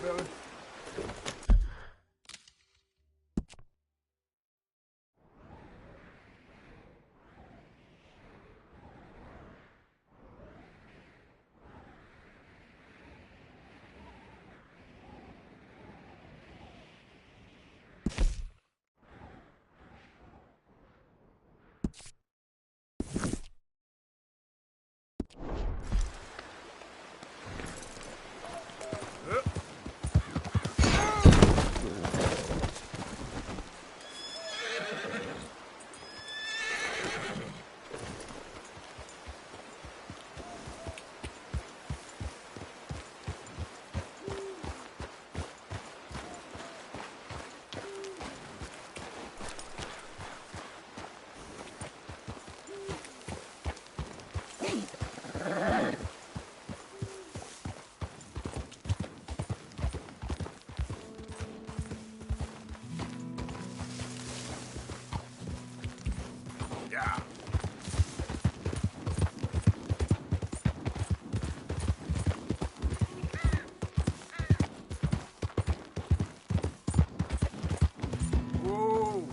Billy. Yeah. Whoa.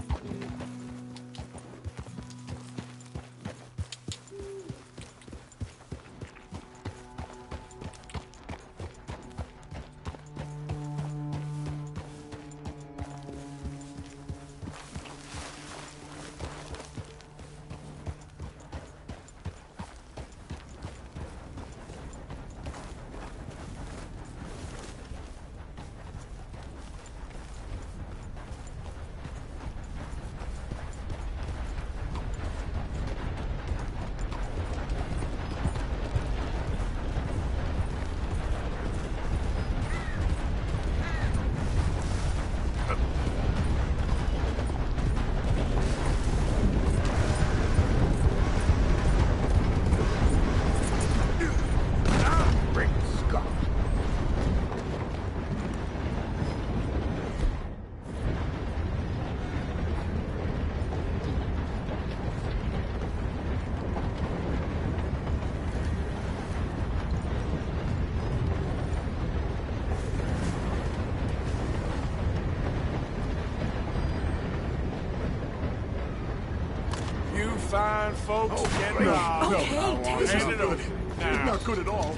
Fine folks getting robbed. Okay, This isn't good. It's not good at all.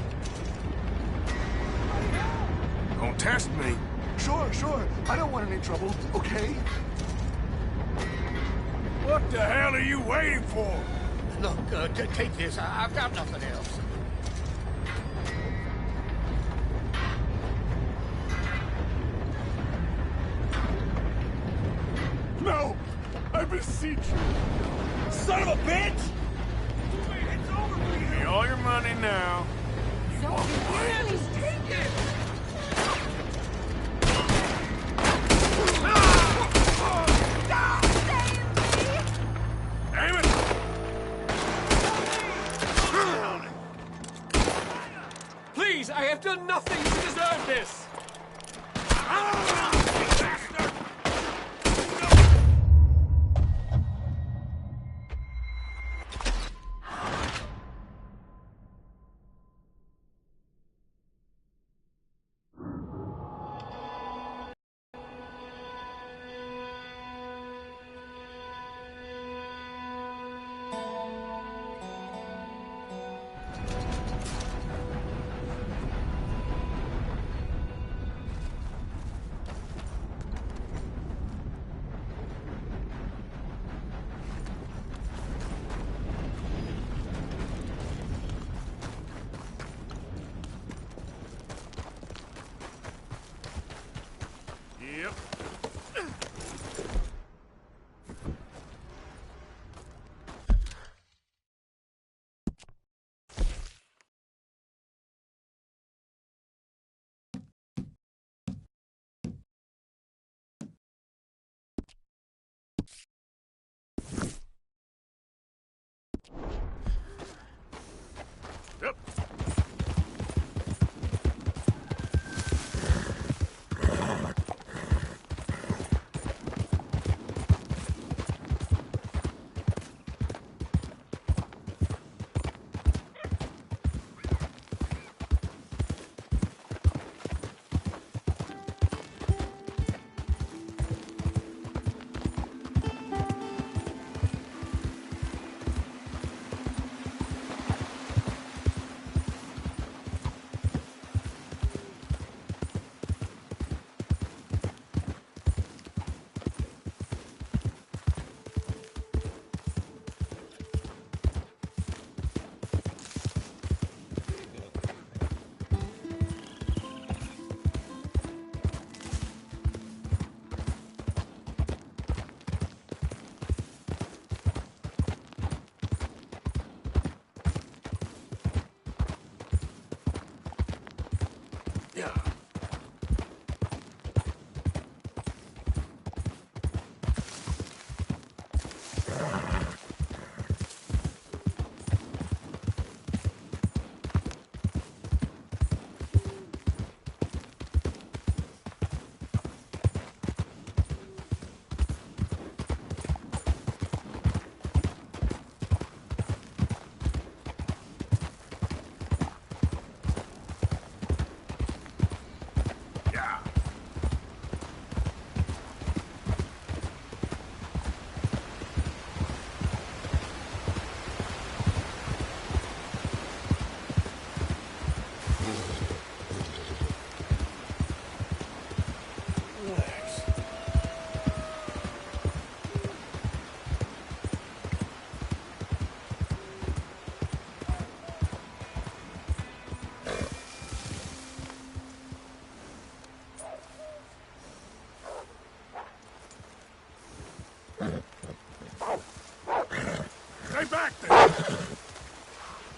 Don't test me. Sure. I don't want any trouble, okay? What the hell are you waiting for? Look, take this. I've got nothing else. No! I beseech you! Son of a bitch! It's over for you. Give me all your money now. You want mine? Take it! Damn it! Please, I have done nothing to deserve this!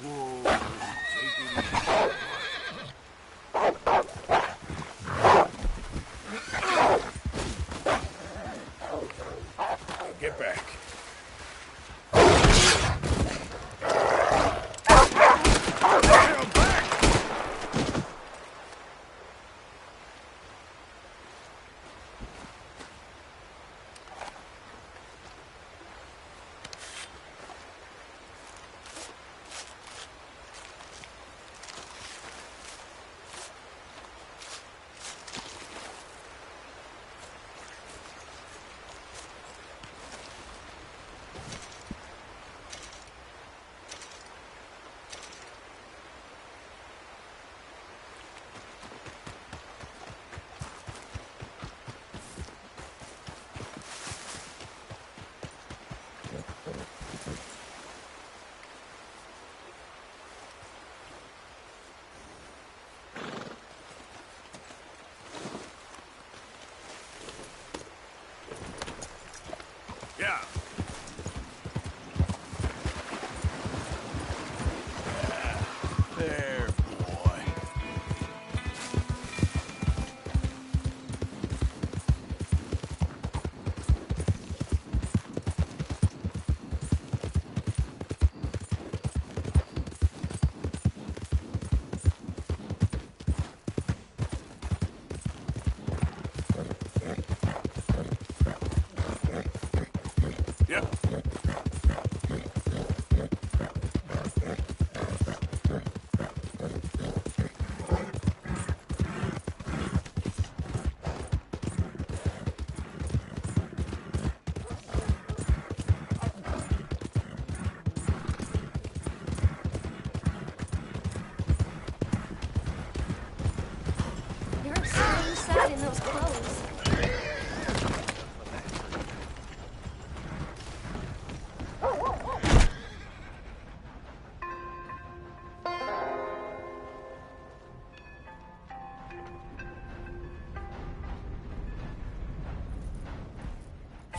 Whoa, take it easy. Get back. Yeah. There, boy. Yep. You're a strange sight in those clothes.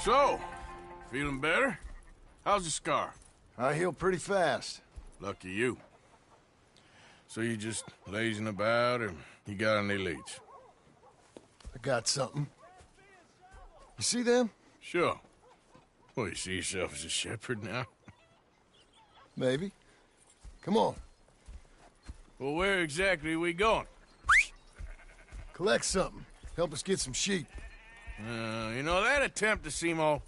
So, feeling better? How's the scar? I heal pretty fast. Lucky you. So you just lazing about, or you got any leads? I got something. You see them? Sure. Well, you see yourself as a shepherd now? Maybe. Come on. Well, where exactly are we going? Collect something. Help us get some sheep. You know, that attempt to seem all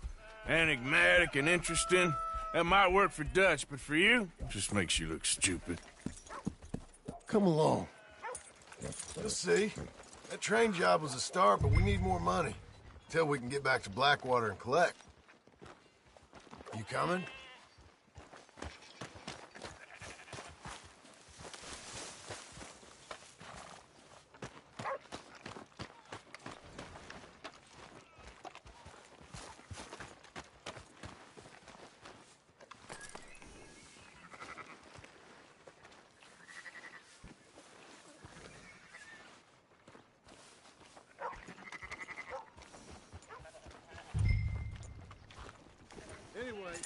enigmatic and interesting, that might work for Dutch, but for you, it just makes you look stupid. Come along. You'll see. That train job was a start, but we need more money. Till we can get back to Blackwater and collect. You coming? Anyway,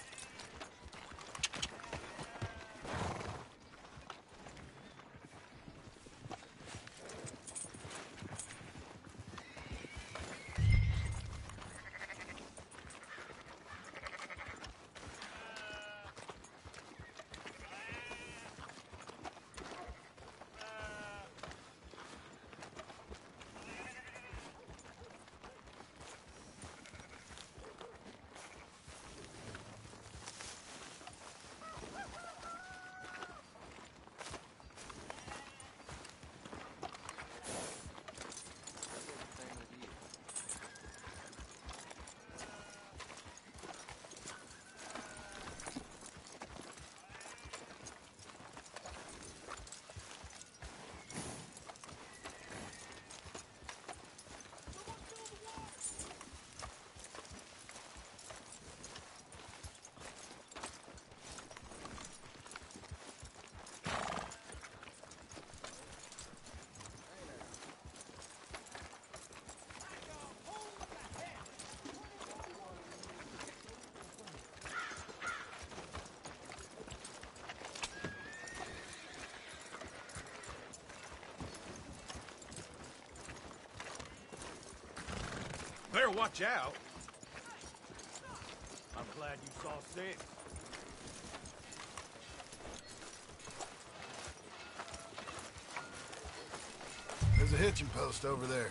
better watch out. I'm glad you saw sense. There's a hitching post over there.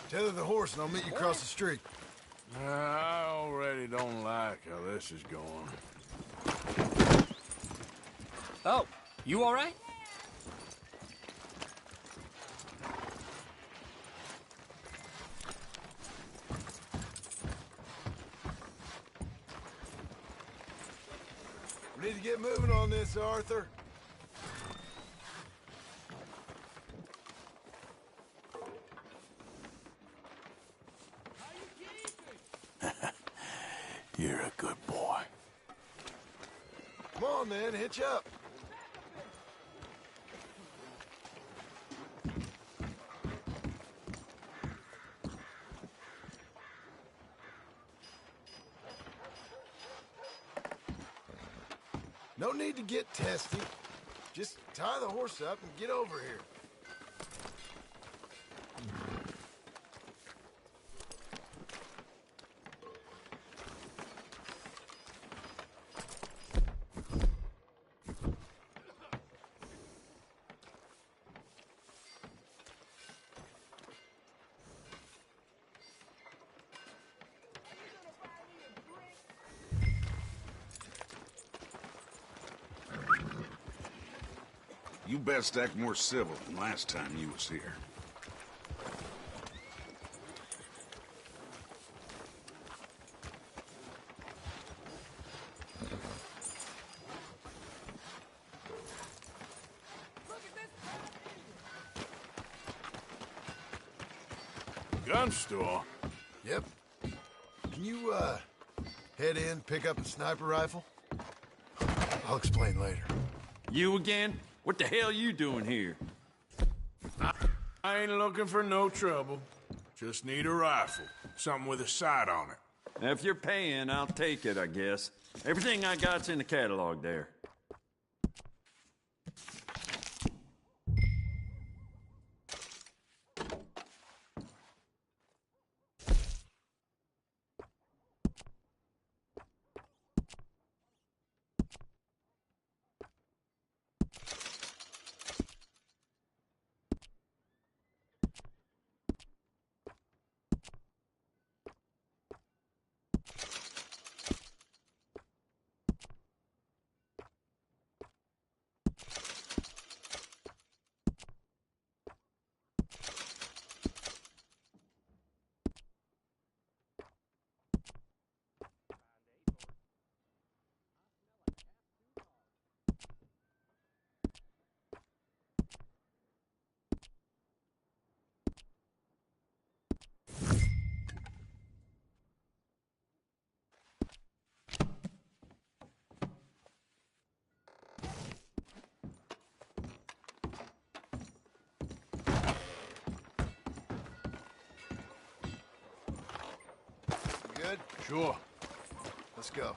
Tether the horse and I'll meet you across the street. I already don't like how this is going. Oh, you all right? We need to get moving on this, Arthur. You're a good boy. Come on, then, hitch up. No need to get testy. Just tie the horse up and get over here. You best act more civil than last time you was here. Gun store? Yep. Can you, head in, pick up a sniper rifle? I'll explain later. You again? What the hell you doing here? I ain't looking for no trouble. Just need a rifle. Something with a sight on it. If you're paying, I'll take it, I guess. Everything I got's in the catalog there. Good? Sure. Let's go.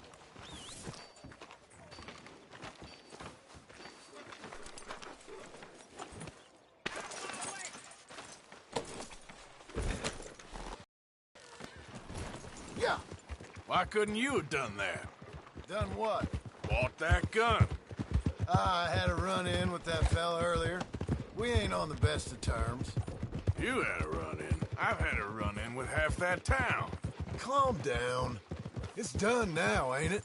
Yeah. Why couldn't you have done that? Done what? Bought that gun. I had a run-in with that fella earlier. We ain't on the best of terms. You had a run-in. I've had a run-in with half that town. Calm down. It's done now, ain't it?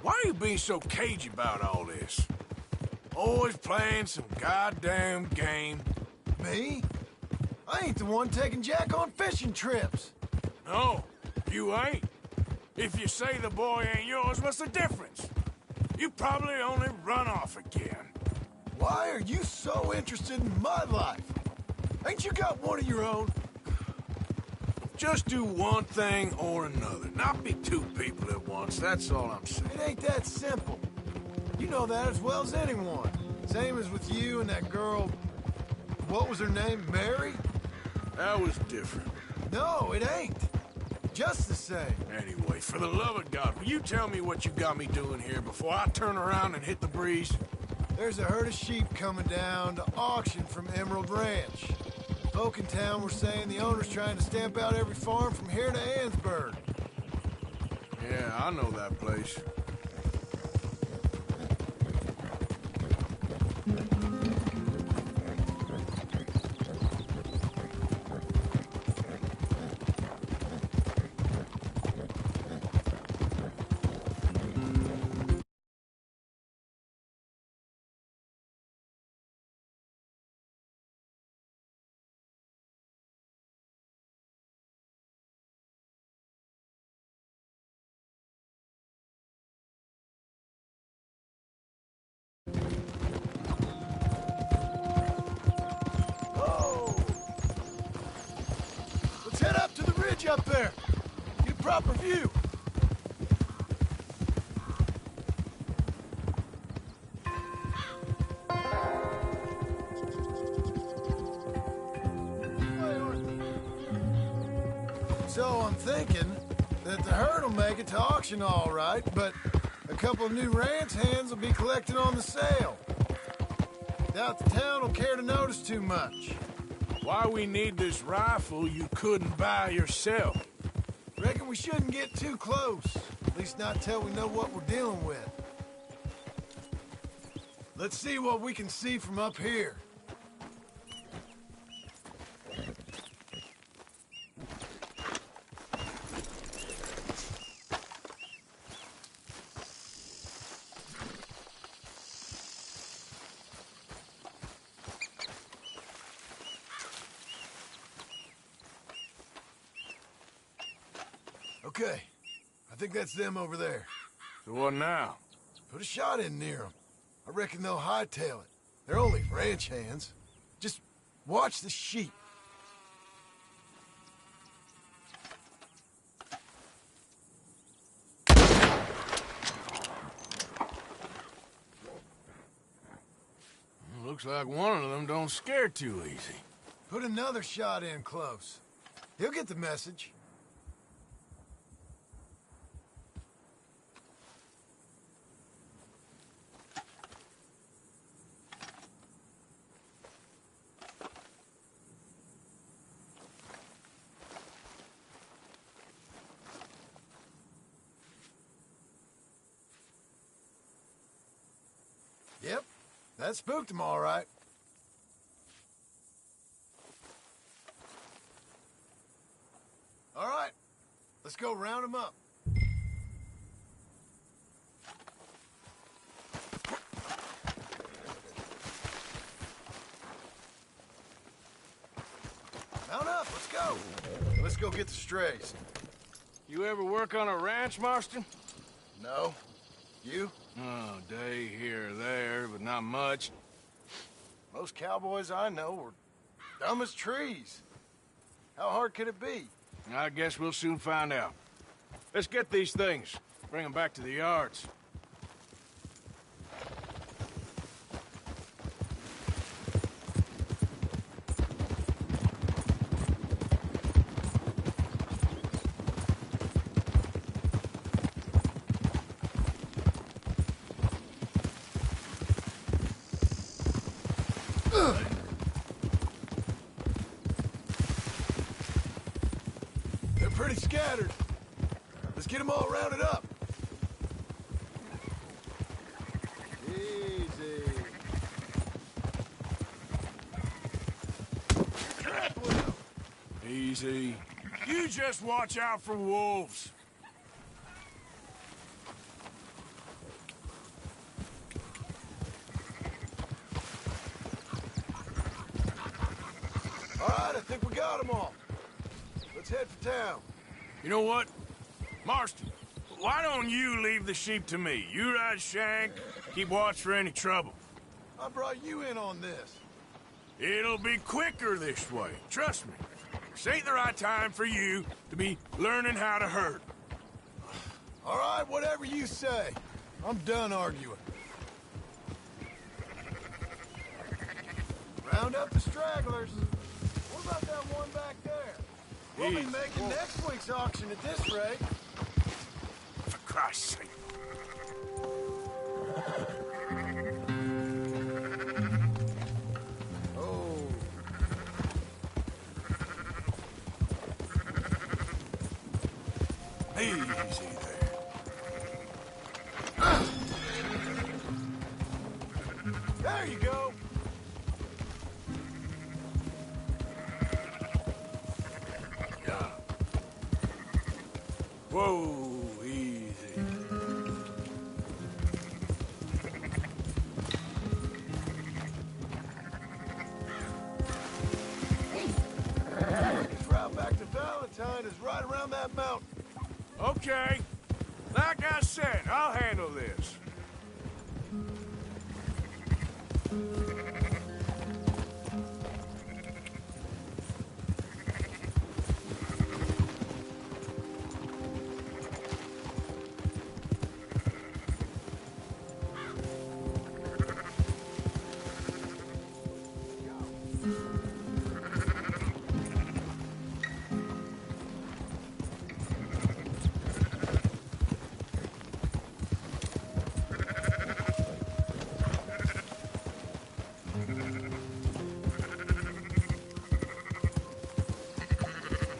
Why are you being so cagey about all this? Always playing some goddamn game. Me? I ain't the one taking Jack on fishing trips. No, you ain't. If you say the boy ain't yours, what's the difference? You probably only run off again. Why are you so interested in my life? Ain't you got one of your own? Just do one thing or another. Not be two people at once, that's all I'm saying. It ain't that simple. You know that as well as anyone. Same as with you and that girl... What was her name? Mary? That was different. No, it ain't. Just the same. Anyway, for the love of God, will you tell me what you got me doing here before I turn around and hit the breeze? There's a herd of sheep coming down to auction from Emerald Ranch. Folk in town were saying the owner's trying to stamp out every farm from here to Ansburg. Yeah, I know that place. Oh! Let's head up to the ridge up there. Get a proper view. So I'm thinking that the herd will make it to auction all right, but a couple of new ranch hands will be collecting on the sale. Doubt the town will care to notice too much. Why we need this rifle you couldn't buy yourself? Reckon we shouldn't get too close. At least not till we know what we're dealing with. Let's see what we can see from up here. Okay, I think that's them over there. So what now? Put a shot in near them. I reckon they'll hightail it. They're only ranch hands. Just watch the sheep. Looks like one of them don't scare too easy. Put another shot in close. He'll get the message. Yep, that spooked him all right. All right, let's go round him up. Mount up, let's go. Let's go get the strays. You ever work on a ranch, Marston? No? You? Oh, day here or there, but not much. Most cowboys I know were dumb as trees. How hard could it be? I guess we'll soon find out. Let's get these things. Bring them back to the yards. They're pretty scattered. Let's get them all rounded up. Easy. Grappling them. Easy. You just watch out for wolves. All right, I think we got them all. Let's head for town. You know what? Marston, why don't you leave the sheep to me? You ride Shank, keep watch for any trouble. I brought you in on this. It'll be quicker this way, trust me. This ain't the right time for you to be learning how to herd. All right, whatever you say. I'm done arguing. Round up the stragglers. What about that one back there? We'll be Easy. making next week's auction at this rate. For Christ's sake. Oh. Easy there. There you go. Yeah. Whoa, easy. This route back to Valentine is right around that mountain. Okay. Like I said, I'll handle this.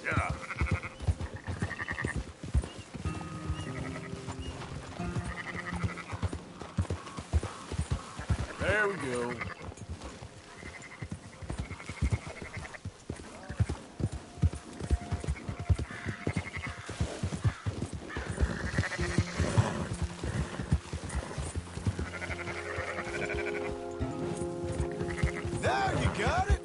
Yeah. There we go. There, you got it.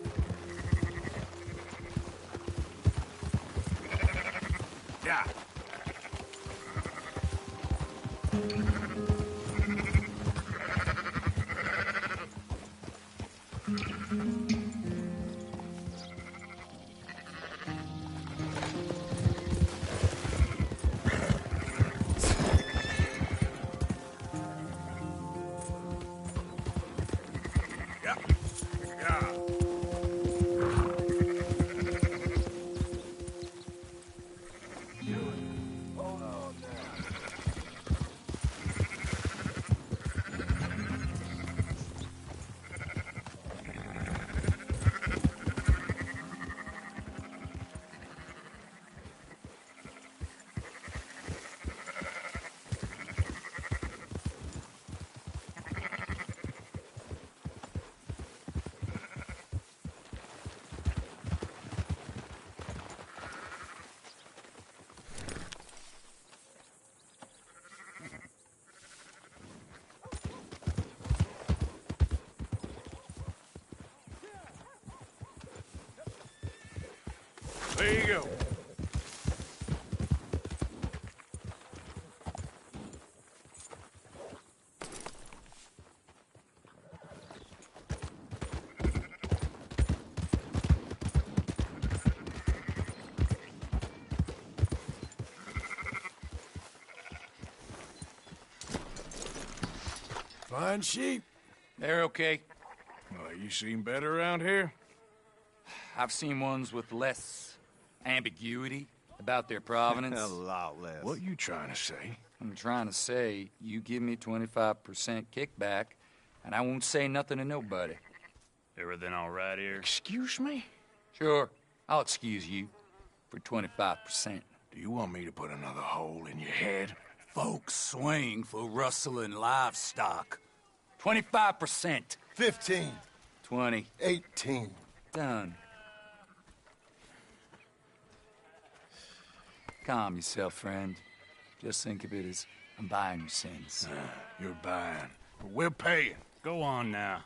Yeah. Yeah. Yeah. Hold on now. There you go. Fine sheep. They're okay. Well, you seen better around here? I've seen ones with less ambiguity about their provenance. A lot less. What you trying to say? I'm trying to say, you give me 25% kickback, and I won't say nothing to nobody. Everything all right here? Excuse me? Sure, I'll excuse you for 25%. Do you want me to put another hole in your head? Folks swing for rustling livestock. 25%. 15. 20. 18. Done. Calm yourself, friend. Just think of it as I'm buying your sins. You're buying, but we're paying. Go on now.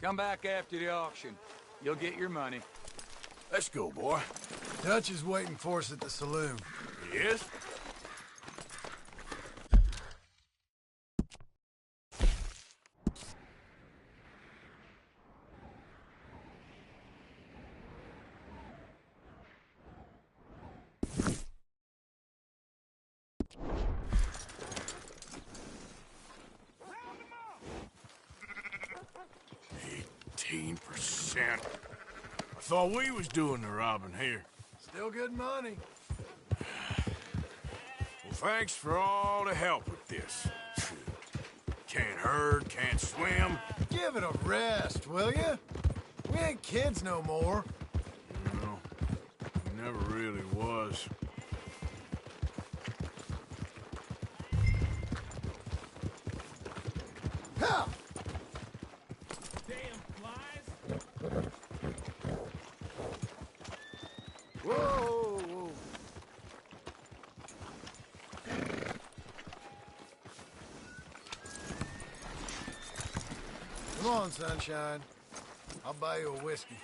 Come back after the auction. You'll get your money. Let's go, boy. Dutch is waiting for us at the saloon. Yes? %. I thought we was doing the robbing here. Still good money. Well, thanks for all the help with this. Can't herd, can't swim. Give it a rest, will you? We ain't kids no more. No, Never really was. Whoa! Come on, sunshine. I'll buy you a whiskey.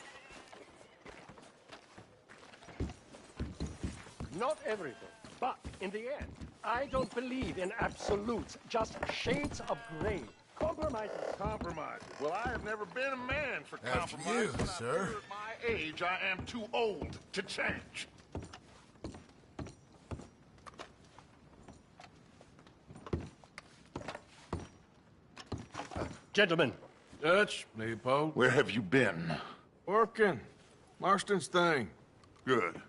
Not everything, but in the end, I don't believe in absolutes, just shades of gray. Compromises. Compromises. Well, I have never been a man for After compromise. you, sir. At my age, I am too old to change. Gentlemen, Dutch, Leopold. Where have you been? Working. Marston's thing. Good.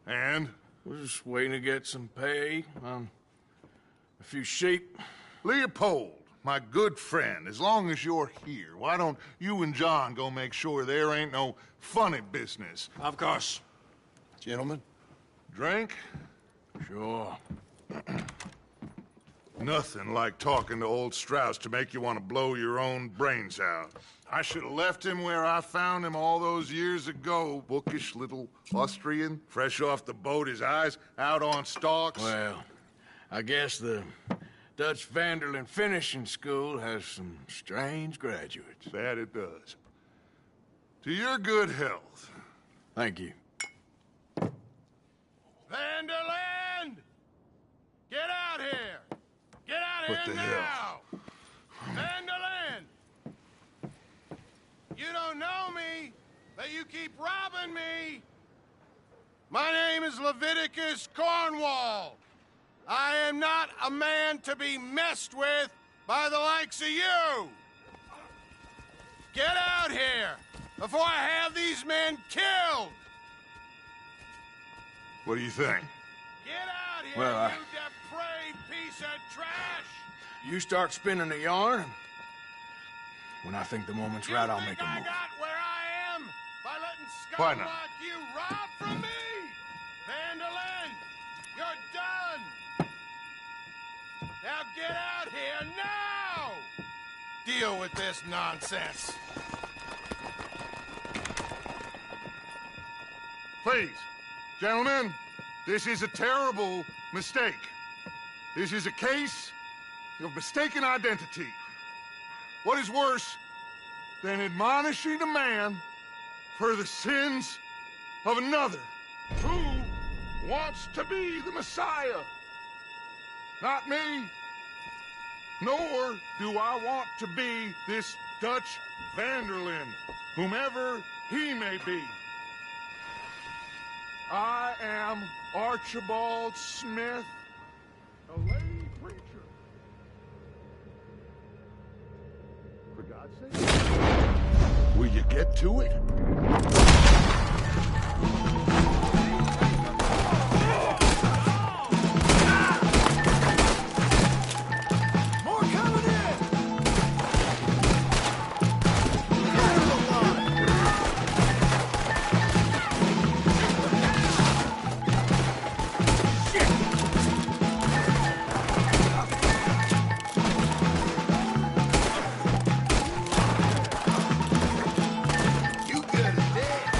And? We're just waiting to get some pay on a few sheep. Leopold, my good friend, as long as you're here, why don't you and John go make sure there ain't no funny business? Of course. Gentlemen. Drink? Sure. Nothing like talking to old Strauss to make you want to blow your own brains out. I should have left him where I found him all those years ago. Bookish little Austrian, fresh off the boat, his eyes out on stalks. Well, I guess the Dutch Vanderlyn Finishing School has some strange graduates. That it does. To your good health. Thank you. Vanderland! Get out here! Get out What here the now! hell? Vanderland! You don't know me, but you keep robbing me! My name is Leviticus Cornwall. I am not a man to be messed with by the likes of you! Get out here before I have these men killed! What do you think? Get out here, Well, you depraved piece of trash! You start spinning the yarn. When I think the moment's right, I'll make a I move. got where I am by letting Why scum not? like you rob from me! Vandalin, you're done! Now get out here now! Deal with this nonsense. Please, gentlemen, this is a terrible mistake. This is a case of mistaken identity. What is worse than admonishing a man for the sins of another who wants to be the Messiah? Not me, nor do I want to be this Dutch Vanderlyn, whomever he may be. I am Archibald Smith, a lay preacher. For God's sake, will you get to it? More coming in! You good as dead.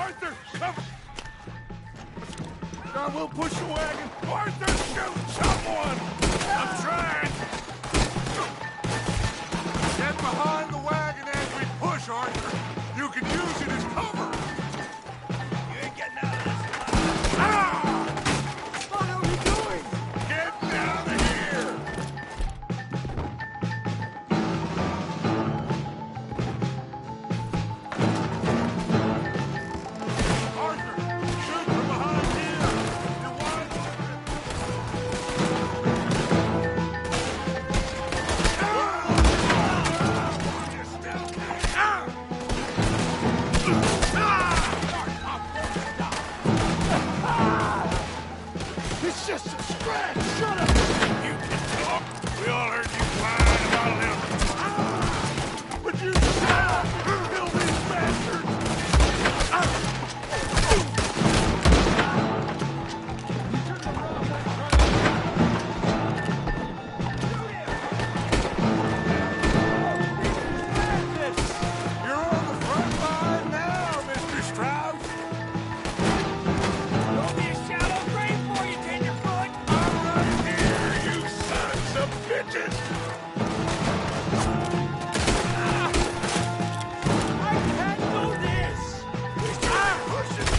Arthur, cover! John, we'll push the wagon. Arthur, shoot someone! I'm trying! Get behind the wagon as we push, Arthur. You can use it as cover. You ain't getting out of this alive. What are we doing? Get down here! Arthur, shoot from behind here. You're wide open. You're still there. It's just a scratch! Shut up! You can talk. We all heard you whine about a little. Would you shut up and kill these bastards? You're on the front line now, Mr. Strauss. Don't be a shallow grave for you, tenderfoot. I'm right here, you sons of bitches. I can't do this. Push it.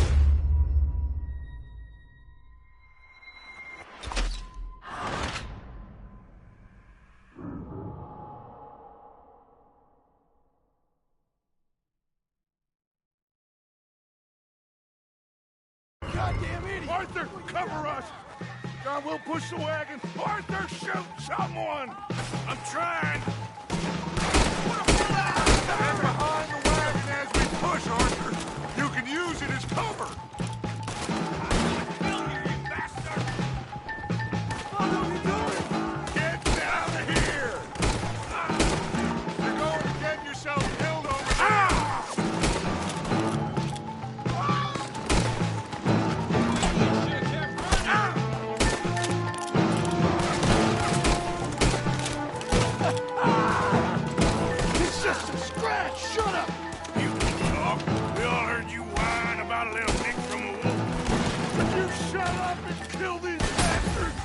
Goddamn idiot. Arthur, cover us. John, we'll push the wagon. Arthur, shoot someone. I'm trying. Get behind the wagon as we push, Arthur. You can use it as cover. What are we doing? Get down here. You're going to get yourself killed over there. It's just a scratch! Shut up! You can talk. We all heard you whine about a little nick from a wolf. Would you shut up and kill these bastards?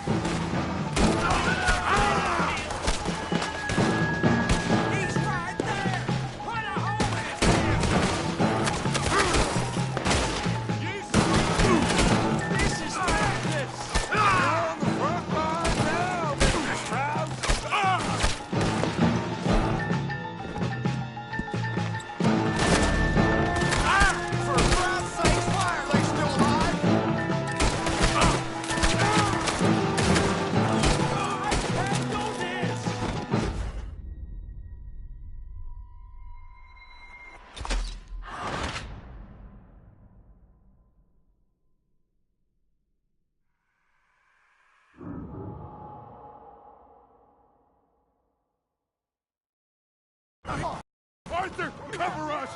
He's right there. Put a hole in him. This is madness. You're on the front line now, Mr. Strauss. For God's sakes, why are they still alive? I can't do this. Arthur, cover us.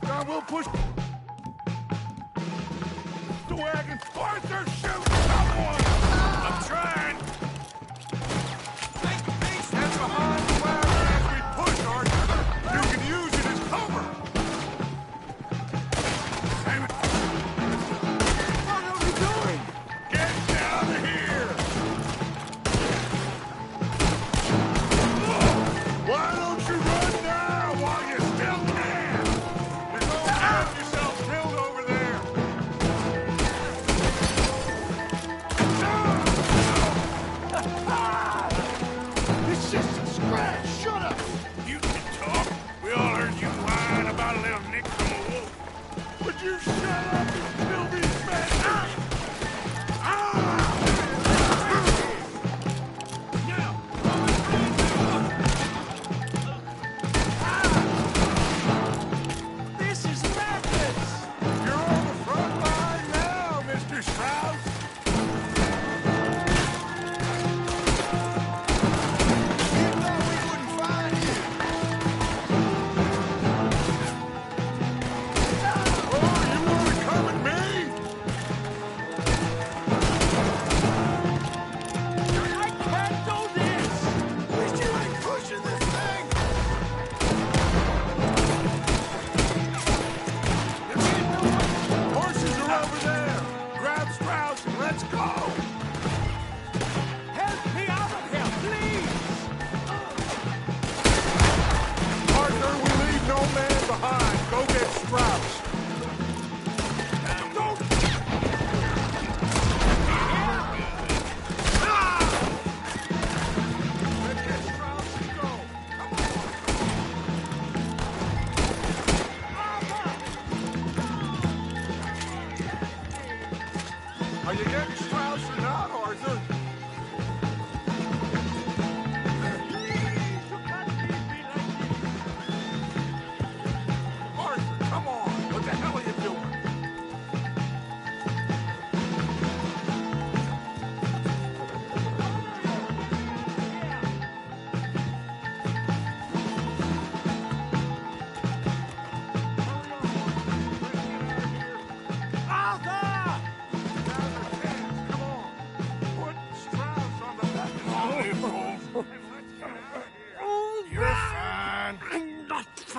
John, we'll push the wagon. Arthur, shoot someone. I'm trying. Get behind the wagon as we push, Arthur. You can use it as cover. What are we doing? Get down here. Why don't you run now while you still can? You're going to get yourself killed over there.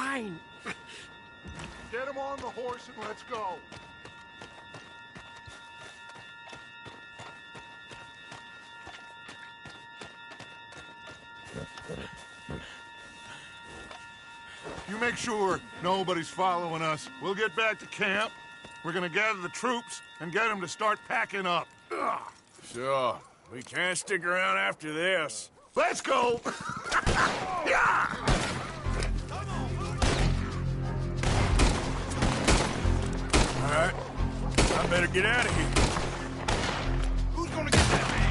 Fine. Get him on the horse and let's go. You make sure nobody's following us. We'll get back to camp. We're gonna gather the troops and get them to start packing up. Ugh. Sure. We can't stick around after this. Let's go! Yeah! All right. I better get out of here. Who's gonna get that man?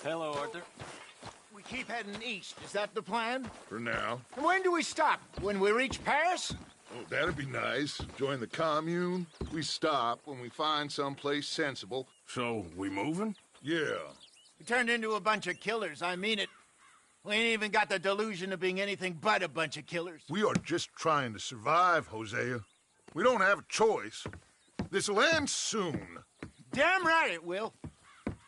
Hello, Arthur. We keep heading east. Is that the plan? For now. And when do we stop? When we reach Paris? Oh, that'd be nice. Join the commune. We stop when we find someplace sensible. So, we moving? Yeah. We turned into a bunch of killers. I mean it. We ain't even got the delusion of being anything but a bunch of killers. We are just trying to survive, Hosea. We don't have a choice. This'll end soon. Damn right it will.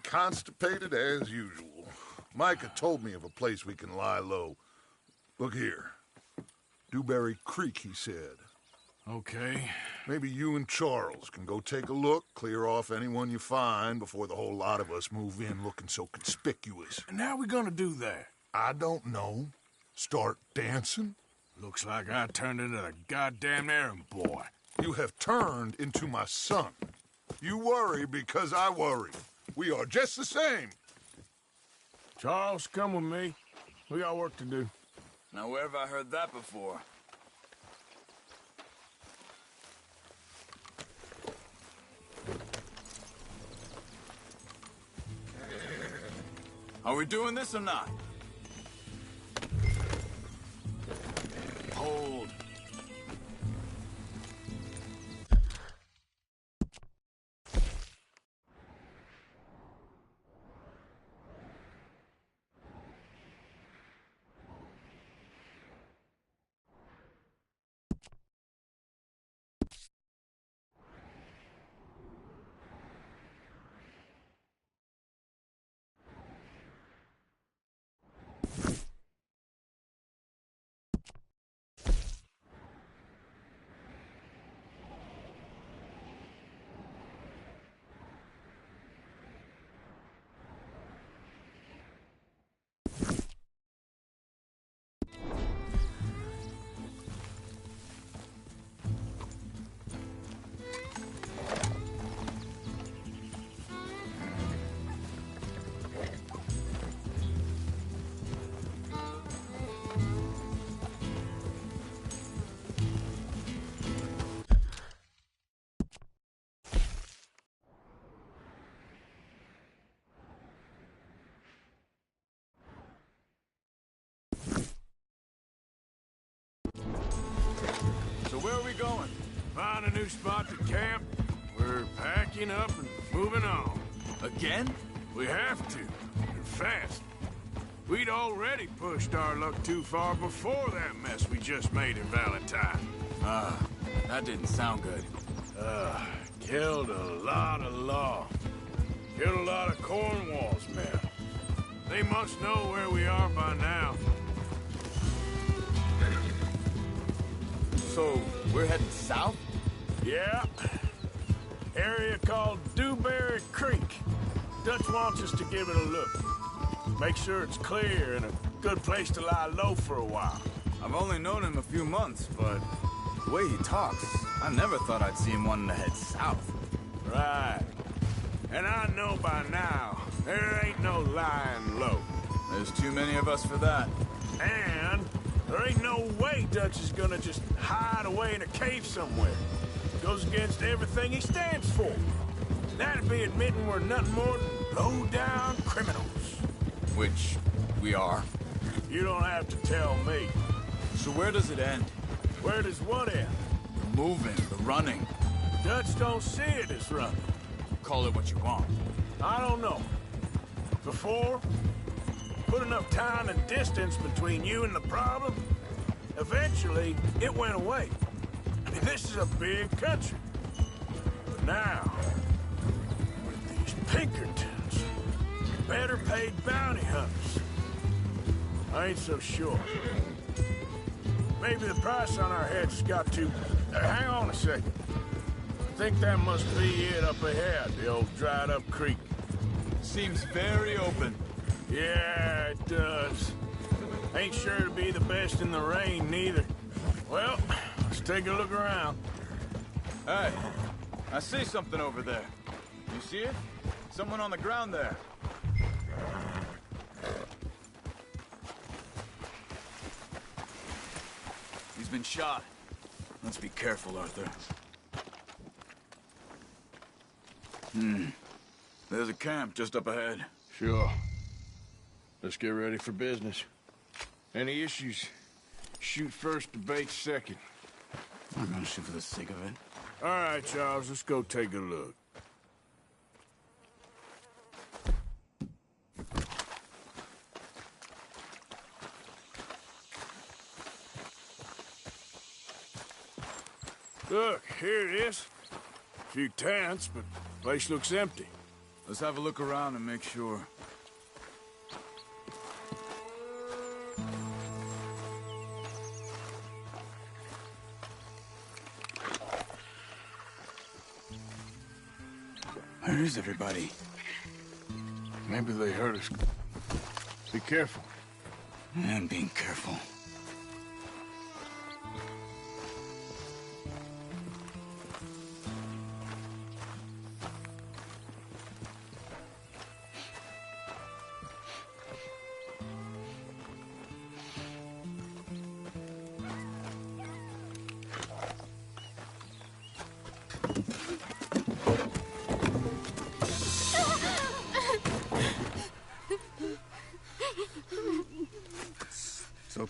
Constipated as usual. Micah told me of a place we can lie low. Look here. Dewberry Creek, he said. Okay. Maybe you and Charles can go take a look, clear off anyone you find before the whole lot of us move in looking so conspicuous. And how are we gonna do that? I don't know. Start dancing? Looks like I turned into the goddamn errand boy. You have turned into my son. You worry because I worry. We are just the same. Charles, come with me. We got work to do. Now, where have I heard that before? Are we doing this or not? Hold. So where are we going? Find a new spot to camp. We're packing up and moving on. Again? We have to. And fast. We'd already pushed our luck too far before that mess we just made in Valentine. That didn't sound good. Killed a lot of law. Killed a lot of Cornwall's men. They must know where we are by now. So, we're heading south? Yeah. Area called Dewberry Creek. Dutch wants us to give it a look. Make sure it's clear and a good place to lie low for a while. I've only known him a few months, but the way he talks, I never thought I'd see him wanting to head south. Right. And I know by now, there ain't no lying low. There's too many of us for that. And there ain't no way Dutch is gonna just hide away in a cave somewhere. Goes against everything he stands for. That'd be admitting we're nothing more than low-down criminals. Which we are. You don't have to tell me. So where does it end? Where does what end? The moving, the running. Dutch don't see it as running. Call it what you want. I don't know. Before, put enough time and distance between you and the problem, eventually it went away. I mean, this is a big country. But now, with these Pinkertons, better paid bounty hunters, I ain't so sure. Maybe the price on our heads got too... hang on a second. I think that must be it up ahead, the old dried-up creek. Seems very open. Yeah, it does. Ain't sure to be the best in the rain, neither. Well, let's take a look around. Hey, I see something over there. You see it? Someone on the ground there. He's been shot. Let's be careful, Arthur. There's a camp just up ahead. Sure. Let's get ready for business. Any issues? Shoot first, debate second. I'm gonna shoot for the sake of it. All right, Charles, let's go take a look. Look, here it is. A few tents, but the place looks empty. Let's have a look around and make sure. Where is everybody? Maybe they heard us. Be careful. I'm being careful.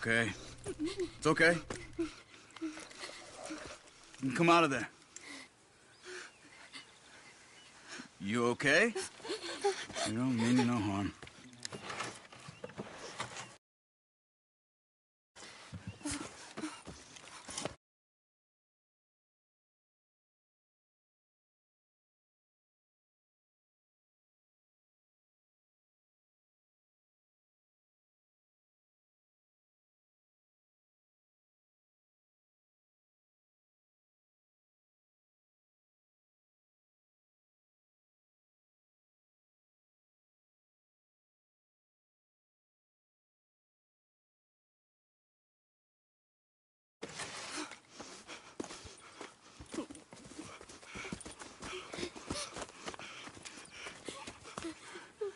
okay. It's okay. You can come out of there. You okay? You don't mean you no harm.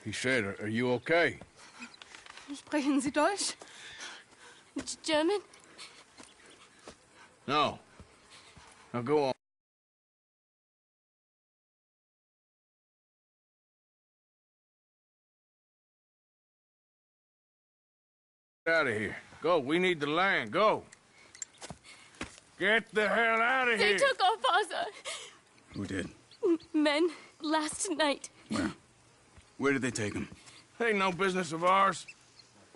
He said, are you okay? Sprechen Sie Deutsch? German? No. Now go on. Get out of here. Go. We need the land. Go. Get the hell out of here. They took our father. Who did? Men, last night. Where? Where did they take him? Ain't no business of ours.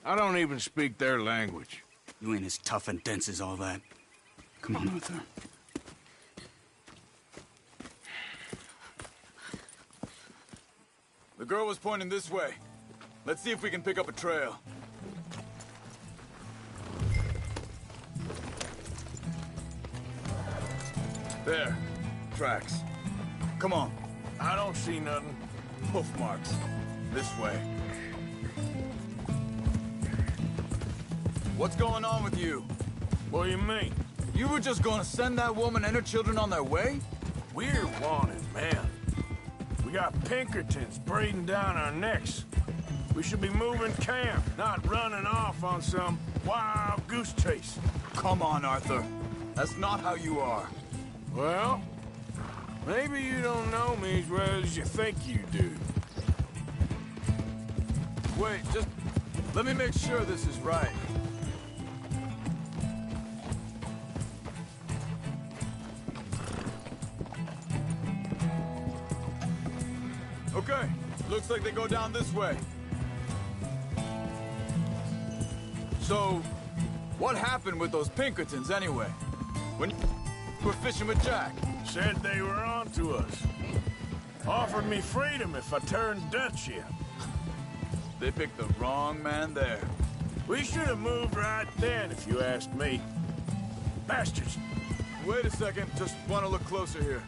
I don't even speak their language. You ain't as tough and dense as all that. Come on, Arthur. The girl was pointing this way. Let's see if we can pick up a trail. There. Tracks. Come on. I don't see nothing. Hoof marks. This way. What's going on with you? What do you mean? You were just gonna send that woman and her children on their way? We're wanted, man. We got Pinkertons breathing down our necks. We should be moving camp, not running off on some wild goose chase. Come on, Arthur. That's not how you are. Well, maybe you don't know me as well as you think you do. Wait, just let me make sure this is right. Okay, looks like they go down this way. So, what happened with those Pinkertons anyway? When you were fishing with Jack? Said they were on to us. Offered me freedom if I turned Dutch in. They picked the wrong man there. We should have moved right then, if you asked me. Bastards. Wait a second, just want to look closer here.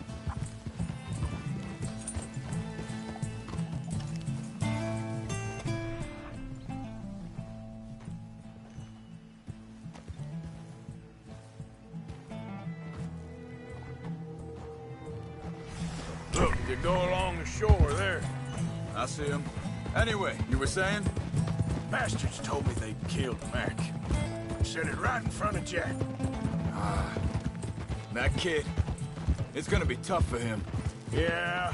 Look, they go along the shore there. I see him. Anyway, you were saying? Bastards told me they'd killed Mac. Said it right in front of Jack. That kid. It's gonna be tough for him. Yeah.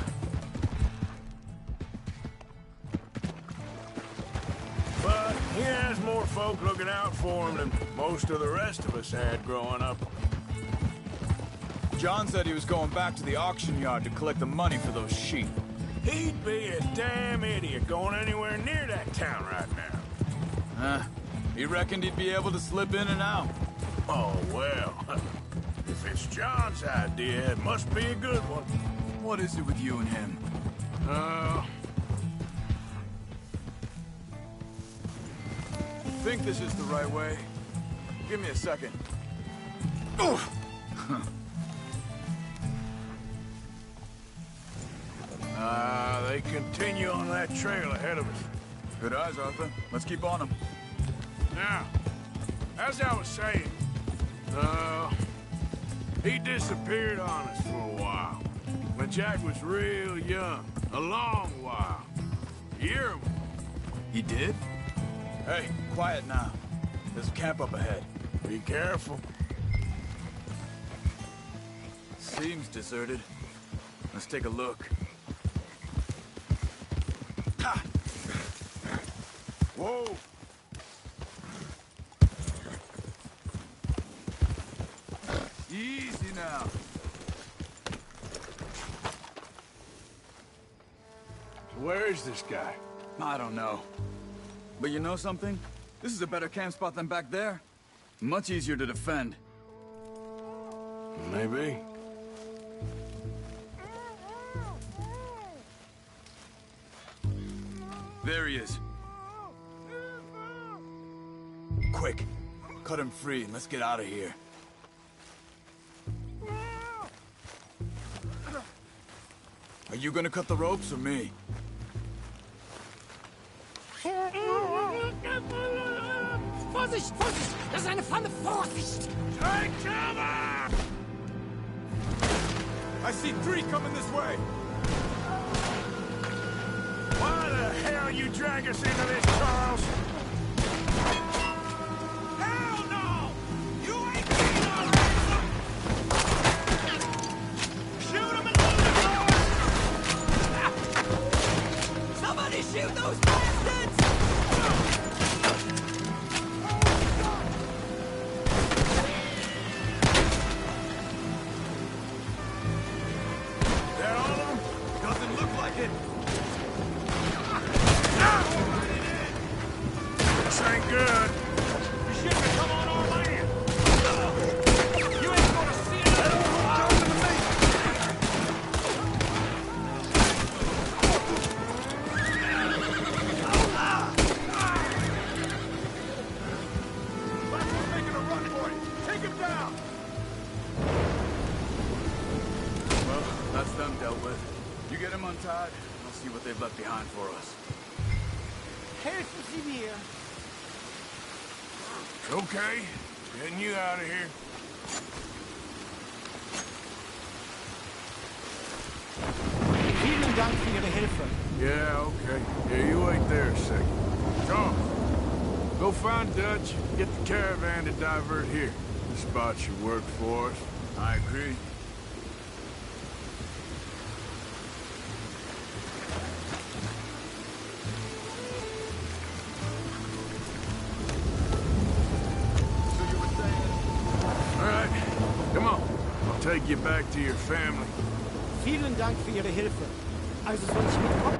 But he has more folk looking out for him than most of the rest of us had growing up. John said he was going back to the auction yard to collect the money for those sheep. He'd be a damn idiot going anywhere near that town right now. He reckoned he'd be able to slip in and out. Oh, well. If it's John's idea, it must be a good one. What is it with you and him? Think this is the right way? Give me a second. They continue on that trail ahead of us. Good eyes, Arthur. Let's keep on them. Now, as I was saying, he disappeared on us for a while. When Jack was real young. A long while. A year. He did? Hey, quiet now. There's a camp up ahead. Be careful. Seems deserted. Let's take a look. Whoa! down. Where is this guy? I don't know. But you know something? This is a better camp spot than back there. Much easier to defend. Maybe. There he is. Quick, cut him free and let's get out of here. Are you gonna cut the ropes or me? Vorsicht, Vorsicht! Das ist eine Falle! Vorsicht! Take cover! I see 3 coming this way! Why the hell you drag us into this, Charles? Hell no! You ain't getting our ransom! Shoot him and load the door! Somebody shoot those bastards! That all of them? Doesn't look like it. This ain't good. You shouldn't come on our land! You ain't gonna see it! Blackwood's making a run for it. Take him down. Well, that's them dealt with. You get them untied, and I'll see what they've left behind for us. Helfen Sie mir! Okay. Getting you out of here. Vielen Dank für Ihre Hilfe. Yeah, okay. Yeah, you wait there a second. Charles, go find Dutch. Get the caravan to divert here. This spot should work for us. I agree. All right, come on. I'll take you back to your family. Vielen Dank für Ihre Hilfe. Also soll ich mitkommen?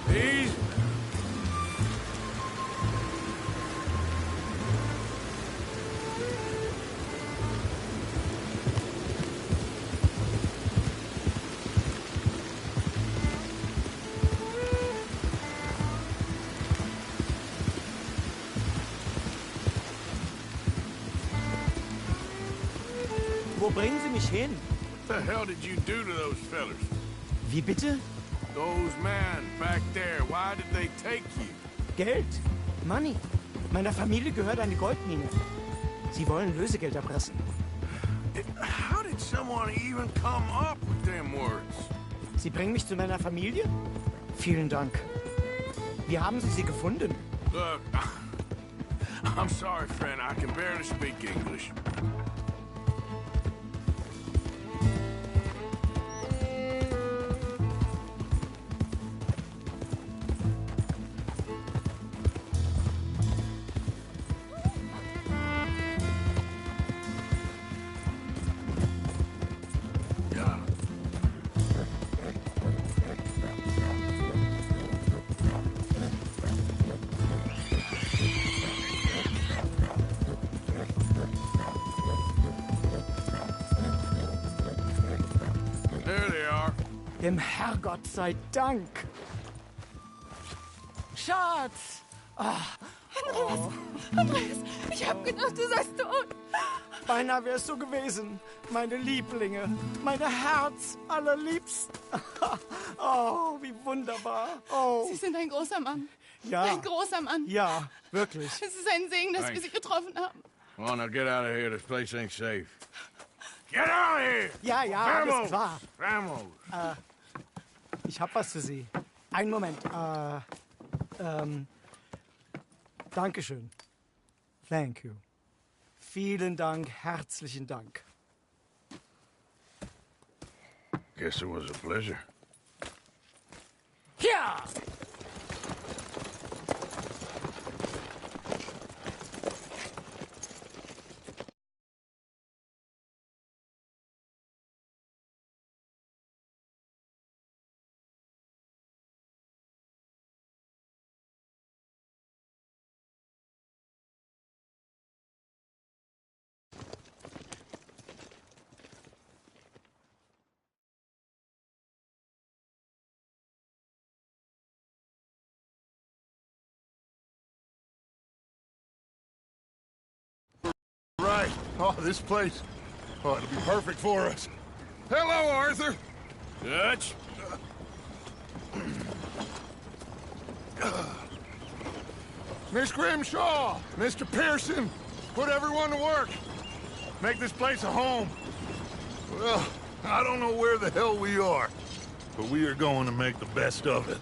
Easy. Wo bringen Sie mich hin? What the hell did you do to those fellas? Wie bitte? Those men back there, why did they take you? Geld. Money. Meiner Familie gehört eine Goldmine. Sie wollen Lösegeld erpressen. How did someone even come up with them words? Sie bringen mich zu meiner Familie? Vielen Dank. Wie haben Sie sie gefunden? Look, I'm sorry, friend. I can barely speak English. Yeah. There they are. Dem Herrgott sei Dank. Schatz! Andreas, ich hab gedacht, du seist tot. Beinahe wär's so gewesen. Meine Lieblinge, meine Herz allerliebsten. Oh, wie wunderbar. Oh, Sie sind ein großer Mann. ja. Ein großer Mann. Ja, wirklich. Es ist ein Segen, dass wir Sie getroffen haben. Come on, now get out of here. This place ain't safe. Get out of here! Ja, ja, Vamos! alles klar. Vamos! Ich hab was für Sie. Einen Moment. Dankeschön. Thank you. Vielen Dank, herzlichen Dank. Guess it was a pleasure. Ja! Right. Oh, this place. Oh, it'll be perfect for us. Hello, Arthur. Dutch? Miss Grimshaw, Mr. Pearson, put everyone to work. Make this place a home. Well, I don't know where the hell we are, but we are going to make the best of it.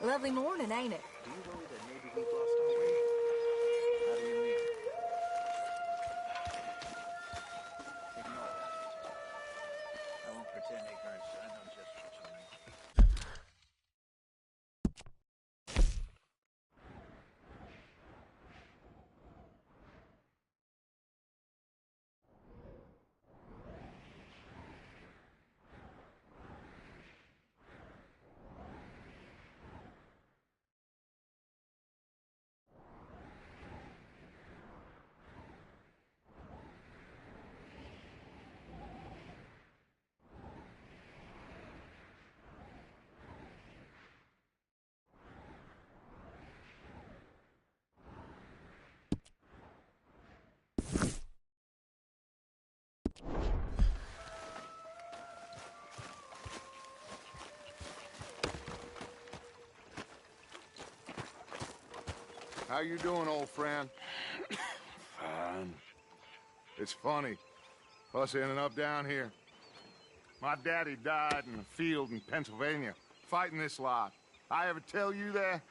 Lovely morning, ain't it? Do you worry that maybe we've lost our way? How do you mean? Ignore that. I won't pretend ignorance. I know just what you mean. How you doing, old friend? Fine. It's funny, us ending up down here. My daddy died in a field in Pennsylvania, fighting this lot. I ever tell you that?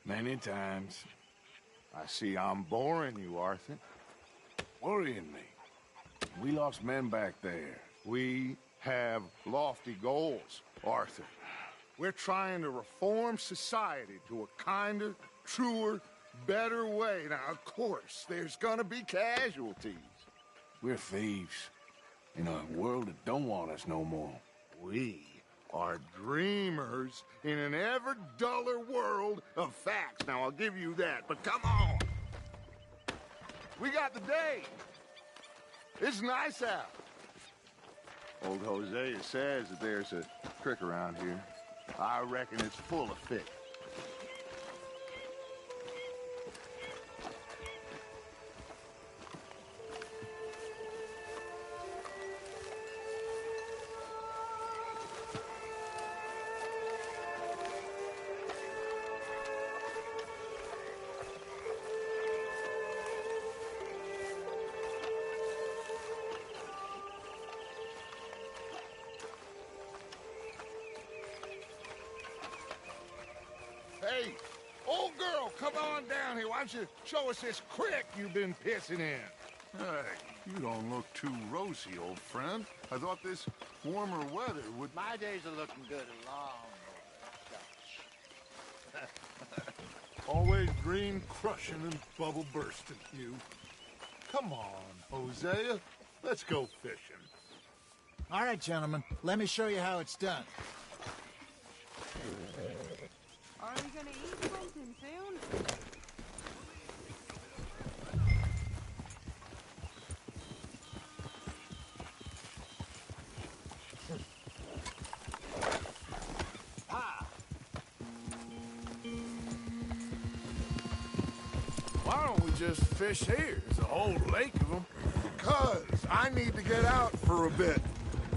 Many times. I see I'm boring you, Arthur. Worrying me. We lost men back there. We have lofty goals, Arthur. We're trying to reform society to a kinder, truer, better way. Now, of course, there's gonna be casualties. We're thieves in a world that don't want us no more. We are dreamers in an ever duller world of facts. Now, I'll give you that, but come on. We got the day. It's nice out. Old Hosea says that there's a creek around here. I reckon it's full of fish. come on down here. Why don't you show us this creek you've been pissing in? Hey, you don't look too rosy, old friend. I thought this warmer weather would... My days are looking good along over Dutch. Always green crushing and bubble bursting, you. Come on, Hosea. Let's go fishing. All right, gentlemen. Let me show you how it's done. Are we gonna eat something soon? Why don't we just fish here? There's a whole lake of them. Because I need to get out for a bit.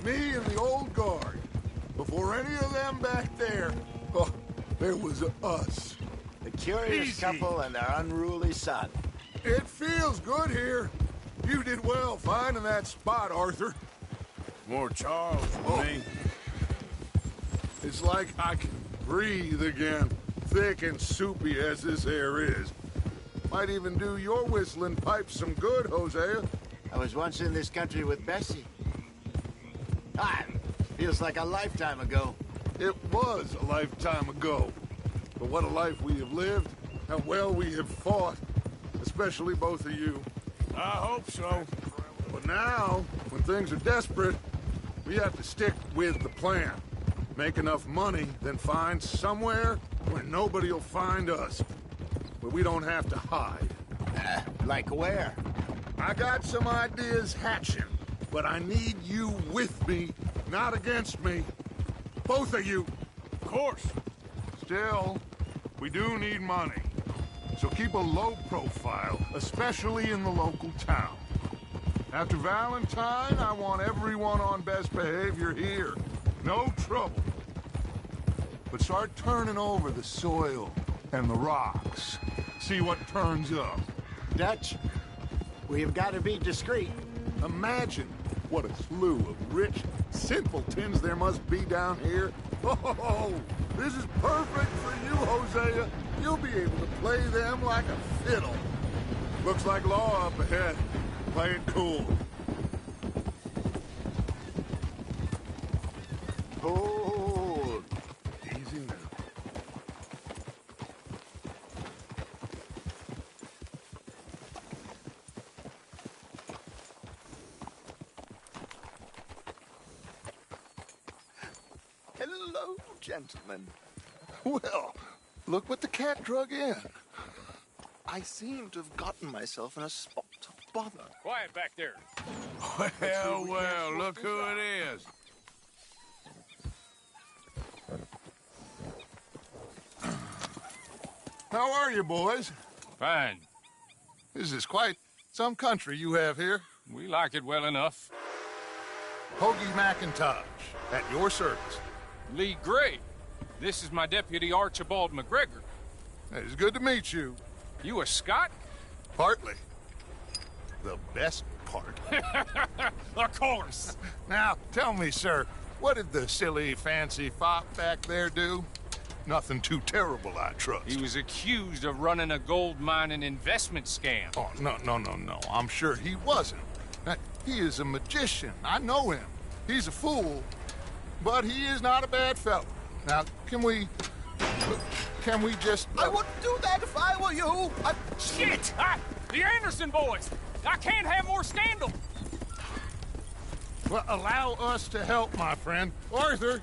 Me and the old guard. Before any of them back there, oh, there was us. The curious couple and their unruly son. It feels good here. You did well finding that spot, Arthur. More Charles for me. It's like I can breathe again, thick and soupy as this air is. Might even do your whistling pipes some good, Hosea. I was once in this country with Bessie. Feels like a lifetime ago. It was a lifetime ago. But what a life we have lived, how well we have fought. Especially both of you. I hope so. But now, when things are desperate, we have to stick with the plan. Make enough money, then find somewhere where nobody will find us. Where we don't have to hide. Like where? I got some ideas hatching, but I need you with me, not against me. Both of you. Of course. Still, we do need money. So keep a low profile, especially in the local town. After Valentine, I want everyone on best behavior here. No trouble. But start turning over the soil and the rocks. See what turns up. Dutch, we've got to be discreet. Imagine what a slew of rich simpletons there must be down here. Oh, this is perfect for you, Hosea. You'll be able to play them like a fiddle. Looks like law up ahead. Play it cool. Hold. Easy now. Hello, gentlemen. Well, look what the cat drug in. I seem to have gotten myself in a spot of bother. Quiet back there. Well, look who it is. How are you, boys? Fine. This is quite some country you have here. We like it well enough. Hoagie McIntosh, at your service. Lee Gray. This is my deputy, Archibald McGregor. It's good to meet you. You a Scot? Partly. The best part. Of course. Now, tell me, sir, what did the silly, fancy fop back there do? Nothing too terrible, I trust. He was accused of running a gold mining investment scam. Oh, no. I'm sure he wasn't. He is a magician. I know him. He's a fool, but he is not a bad fellow. Now, can we just... I wouldn't do that if I were you. Shit! The Anderson boys! I can't have more scandal! Well, allow us to help, my friend. Arthur!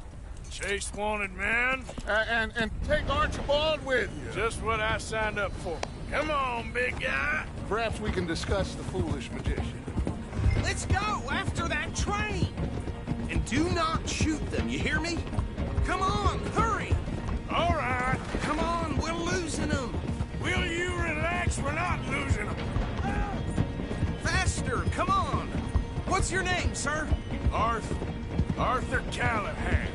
Chase wanted man. And take Archibald with you. Just what I signed up for. Come on, big guy. Perhaps we can discuss the foolish magician. Let's go after that train! And do not shoot them, you hear me? Come on, hurry! All right. Come on, we're losing them! Will you relax? We're not losing them. Faster, come on! What's your name, sir? Arthur Callahan.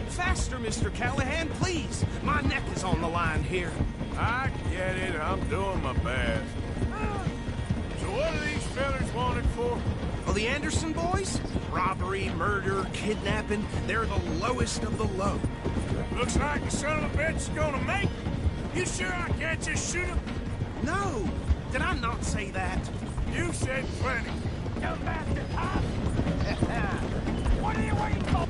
Faster, Mr. Callahan, please! My neck is on the line here. I get it. I'm doing my best. So what are these fellas wanted for? Well, the Anderson boys? Robbery, murder, kidnapping. They're the lowest of the low. Looks like the son of a bitch is gonna make it. You sure I can't just shoot him? No! Did I not say that? You said plenty. You bastard, huh? What are you waiting for?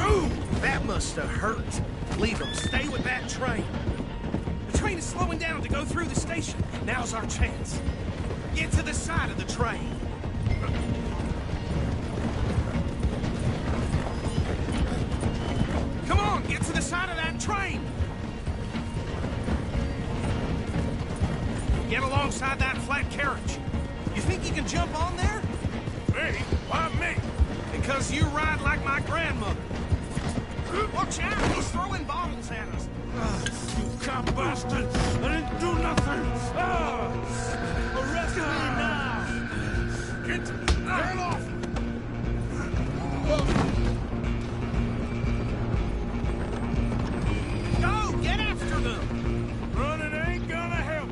Ooh! That must have hurt. Leave him. Stay with that train. The train is slowing down to go through the station. Now's our chance. Get to the side of the train. Come on, get to the side of that train! Get alongside that flat carriage. You think you can jump on there? Me? Why me? Because you ride like my grandmother. Watch out, he's throwing bottles at us. You cop bastard! I didn't do nothing! Arrest me now! Get off! Go, get after them! Running ain't gonna help.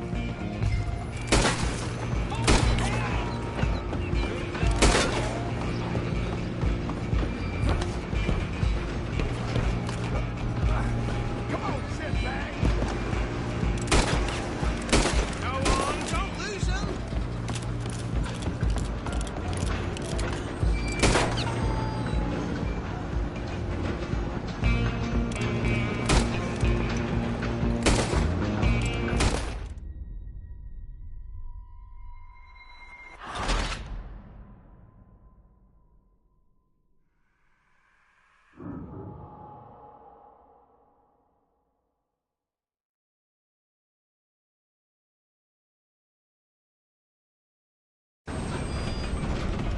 Come on, sit back. Go on, don't lose them.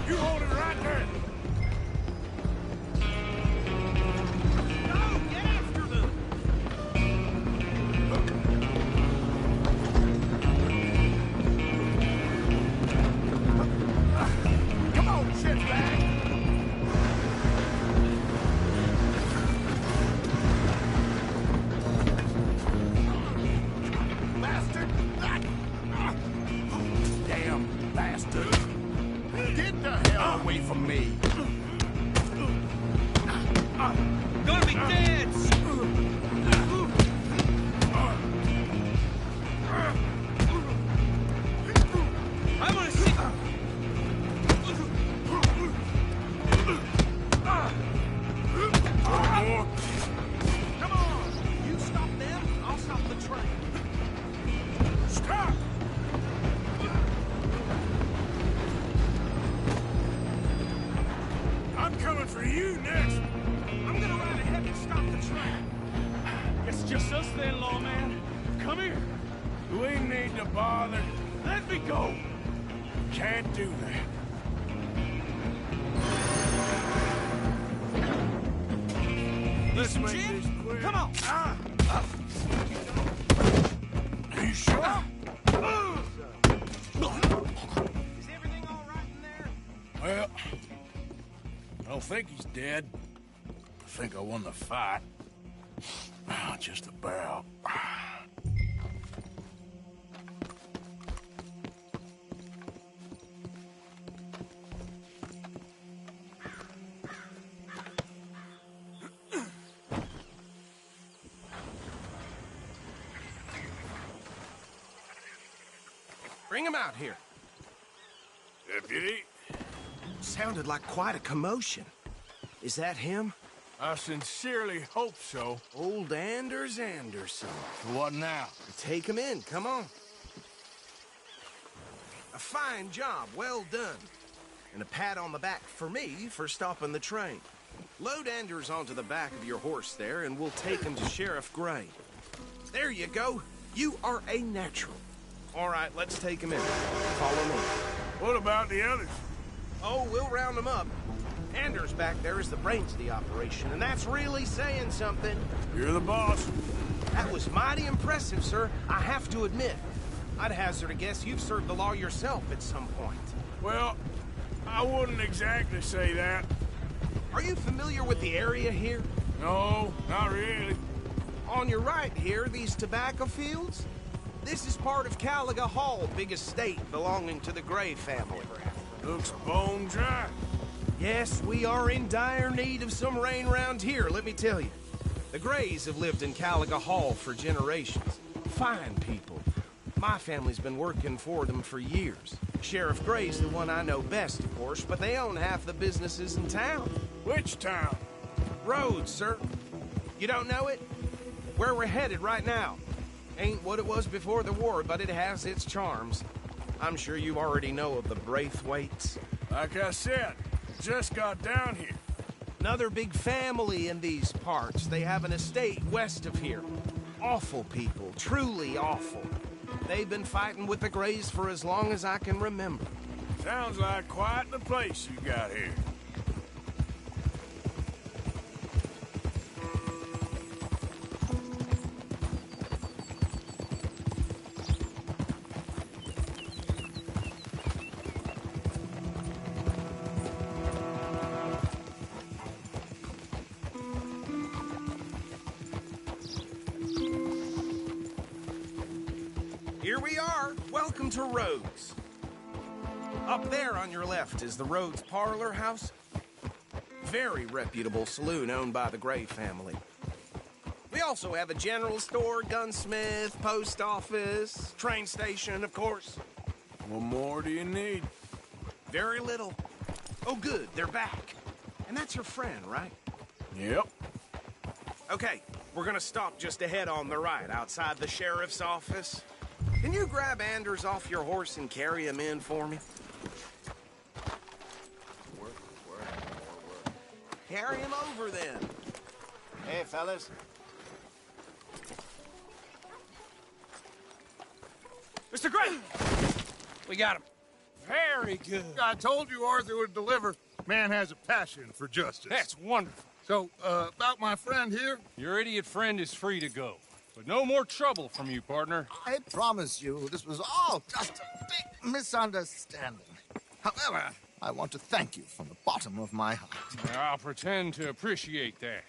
You hold it right there. Go, get after them. Come on, sit back. Bastard! Damn bastard. Get the hell away from me. Gonna be dead soon. I'm gonna see. Come on! You stop them, I'll stop the train. Stop! I'm coming for you next. I'm gonna ride ahead and stop the train. It's just us then, lawman. Come here. We need to bother. Let me go. Can't do that. Let's Some make gin? this quick. Come on. Are you sure? Is everything all right in there? Well, I don't think he's dead. I think I won the fight. Just about. Bring him out here. Deputy, Sounded like quite a commotion. Is that him? I sincerely hope so. Old Anders Anderson. What now? Take him in, come on. A fine job, well done. And a pat on the back for me for stopping the train. Load Anders onto the back of your horse there, and we'll take him to Sheriff Gray. There you go. You are a natural. All right, let's take him in. Follow me. What about the others? Oh, we'll round them up. Anders back there is the brains of the operation, and that's really saying something. You're the boss. That was mighty impressive, sir. I have to admit. I'd hazard a guess you've served the law yourself at some point. Well, I wouldn't exactly say that. Are you familiar with the area here? No, not really. On your right here, these tobacco fields? This is part of Caliga Hall, big estate belonging to the Gray family. Looks bone dry. Yes, we are in dire need of some rain round here, let me tell you. The Grays have lived in Caliga Hall for generations. Fine people. My family's been working for them for years. Sheriff Gray's the one I know best, of course, but they own half the businesses in town. Which town? Rhodes, sir. You don't know it? Where we're headed right now. Ain't what it was before the war, but it has its charms. I'm sure you already know of the Braithwaites. Like I said, just got down here. Another big family in these parts. They have an estate west of here. Awful people, truly awful. They've been fighting with the Grays for as long as I can remember. Sounds like quite the place you got here. Here we are. Welcome to Rhodes. Up there on your left is the Rhodes Parlor House. Very reputable saloon owned by the Gray family. We also have a general store, gunsmith, post office, train station, of course. What more do you need? Very little. Oh, good, they're back. And that's your friend, right? Yep. Okay, we're gonna stop just ahead on the right, outside the sheriff's office. Can you grab Anders off your horse and carry him in for me? Carry him over, then. Hey, fellas. Mr. Gray! We got him. Very good. I told you Arthur would deliver. Man has a passion for justice. That's wonderful. So, about my friend here? Your idiot friend is free to go. But no more trouble from you, partner. I promise you, this was all just a big misunderstanding. However, I want to thank you from the bottom of my heart. I'll pretend to appreciate that.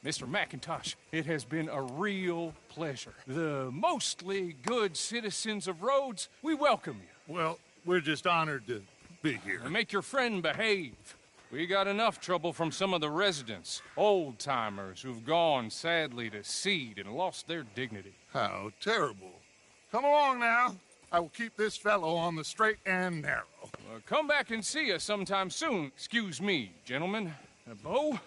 Mr. McIntosh, it has been a real pleasure. The mostly good citizens of Rhodes, we welcome you. Well, we're just honored to be here. And make your friend behave. We got enough trouble from some of the residents, old-timers who've gone, sadly, to seed and lost their dignity. How terrible. Come along now. I will keep this fellow on the straight and narrow. Come back and see us sometime soon. Excuse me, gentlemen. Bo,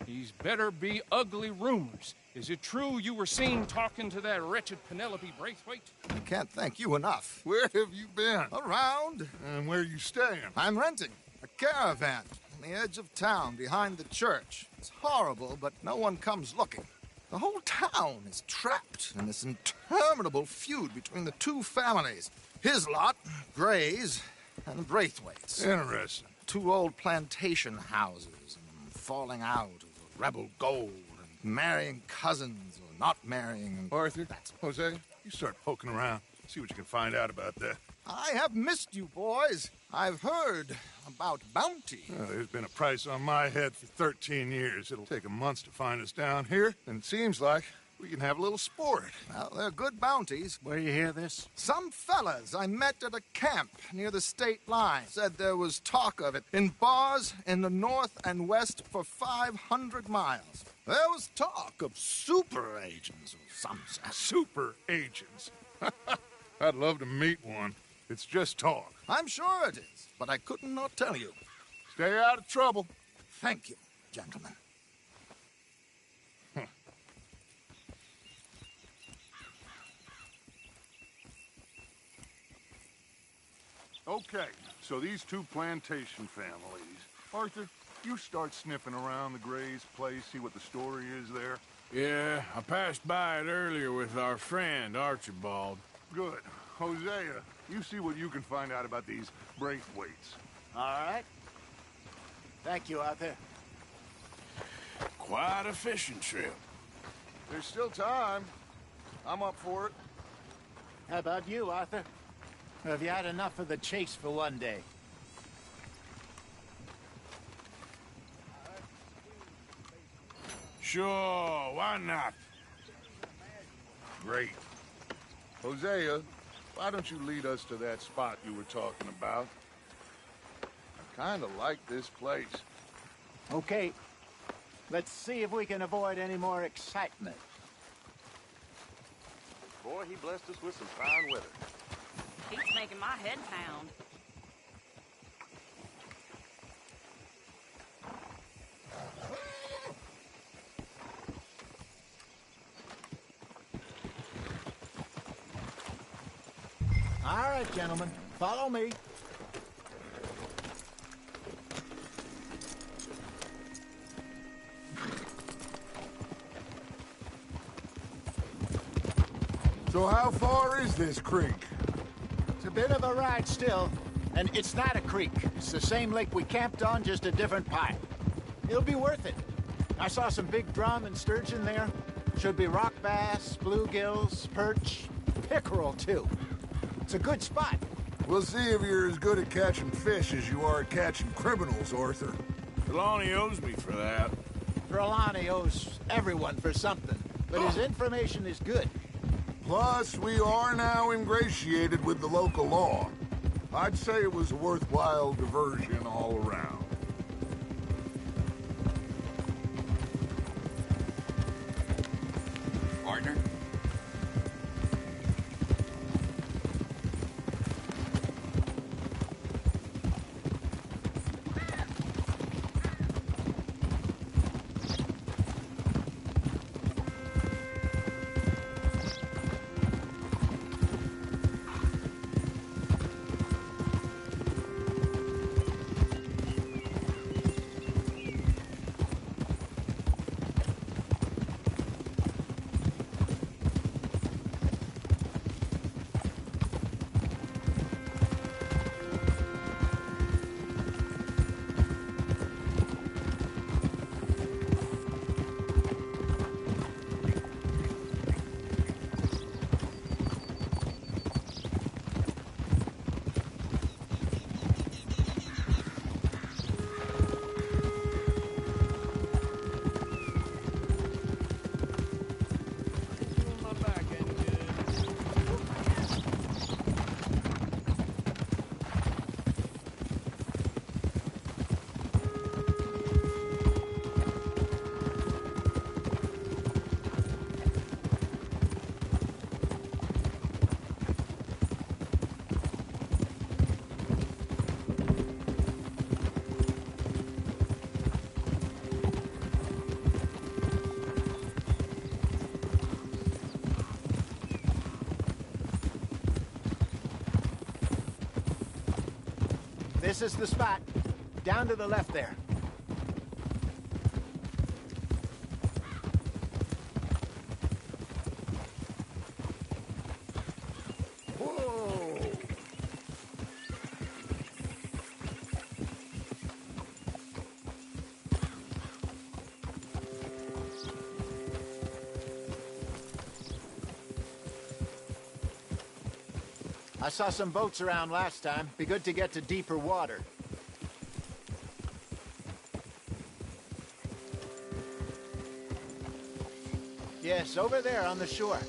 these better be ugly rumors. Is it true you were seen talking to that wretched Penelope Braithwaite? I can't thank you enough. Where have you been? Around. And where are you staying? I'm renting a caravan on the edge of town behind the church. It's horrible, but no one comes looking. The whole town is trapped in this interminable feud between the two families. His lot, Gray's, and the Braithwaites. Interesting. Two old plantation houses, and falling out over rebel gold, and marrying cousins or not marrying. And Arthur, Jose, you start poking around. See what you can find out about that. I have missed you, boys. I've heard about bounty. There's been a price on my head for 13 years. It'll take 'em months to find us down here, and it seems like we can have a little sport. Well, they're good bounties. Where you hear this? Some fellas I met at a camp near the state line said there was talk of it in bars in the north and west for 500 miles. There was talk of super agents of some sort. Super agents? I'd love to meet one. It's just talk. I'm sure it is, but I couldn't not tell you. Stay out of trouble. Thank you, gentlemen. Okay, so these two plantation families. Arthur, you start sniffing around the Gray's place, see what the story is there. Yeah, I passed by it earlier with our friend, Archibald. Good. Hosea, you see what you can find out about these Braithwaites. All right. Thank you, Arthur. Quite a fishing trip. There's still time. I'm up for it. How about you, Arthur? Or have you had enough of the chase for one day? Sure, why not? Great. Hosea, why don't you lead us to that spot you were talking about? I kind of like this place. Okay. Let's see if we can avoid any more excitement. Boy, he blessed us with some fine weather. He's making my head pound. All right, gentlemen, follow me. So how far is this creek? It's a bit of a ride still, and it's not a creek. It's the same lake we camped on, just a different pipe. It'll be worth it. I saw some big drum and sturgeon there. Should be rock bass, bluegills, perch, pickerel, too. It's a good spot. We'll see if you're as good at catching fish as you are at catching criminals, Arthur. Trelawney owes me for that. Trelawney owes everyone for something, but his information is good. Plus, we are now ingratiated with the local law. I'd say it was a worthwhile diversion all around. Partner? This is the spot. Down to the left there. Whoa! I saw some boats around last time. Be good to get to deeper water. Yes, over there on the shore.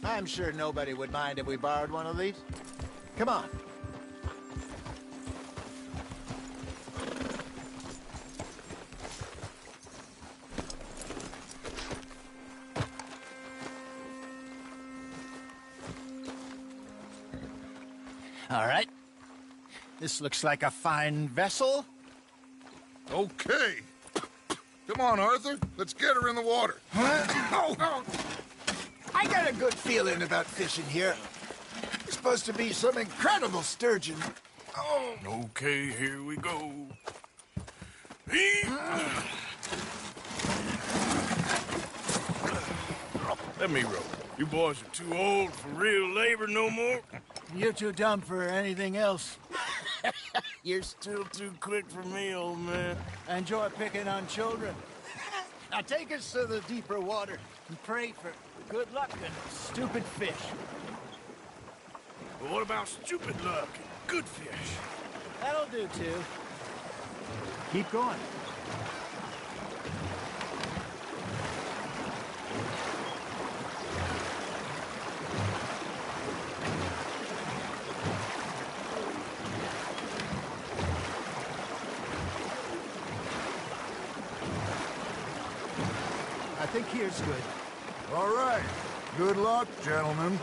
I'm sure nobody would mind if we borrowed one of these. Come on. All right. This looks like a fine vessel. Okay. Come on, Arthur. Let's get her in the water. Oh. I got a good feeling about fishing here. It's supposed to be some incredible sturgeon. Oh. Okay, here we go. Let me row. You boys are too old for real labor no more. You're too dumb for anything else. You're still too quick for me, old man. I enjoy picking on children. Now take us to the deeper water and pray for good luck and stupid fish. But what about stupid luck and good fish? That'll do, too. Keep going. think here's good. All right. Good luck, gentlemen.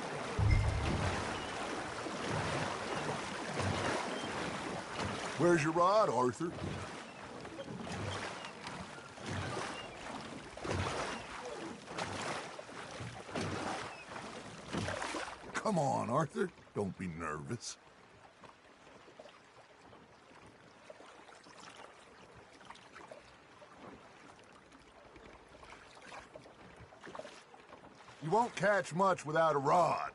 Where's your rod, Arthur? Come on, Arthur. Don't be nervous. You won't catch much without a rod.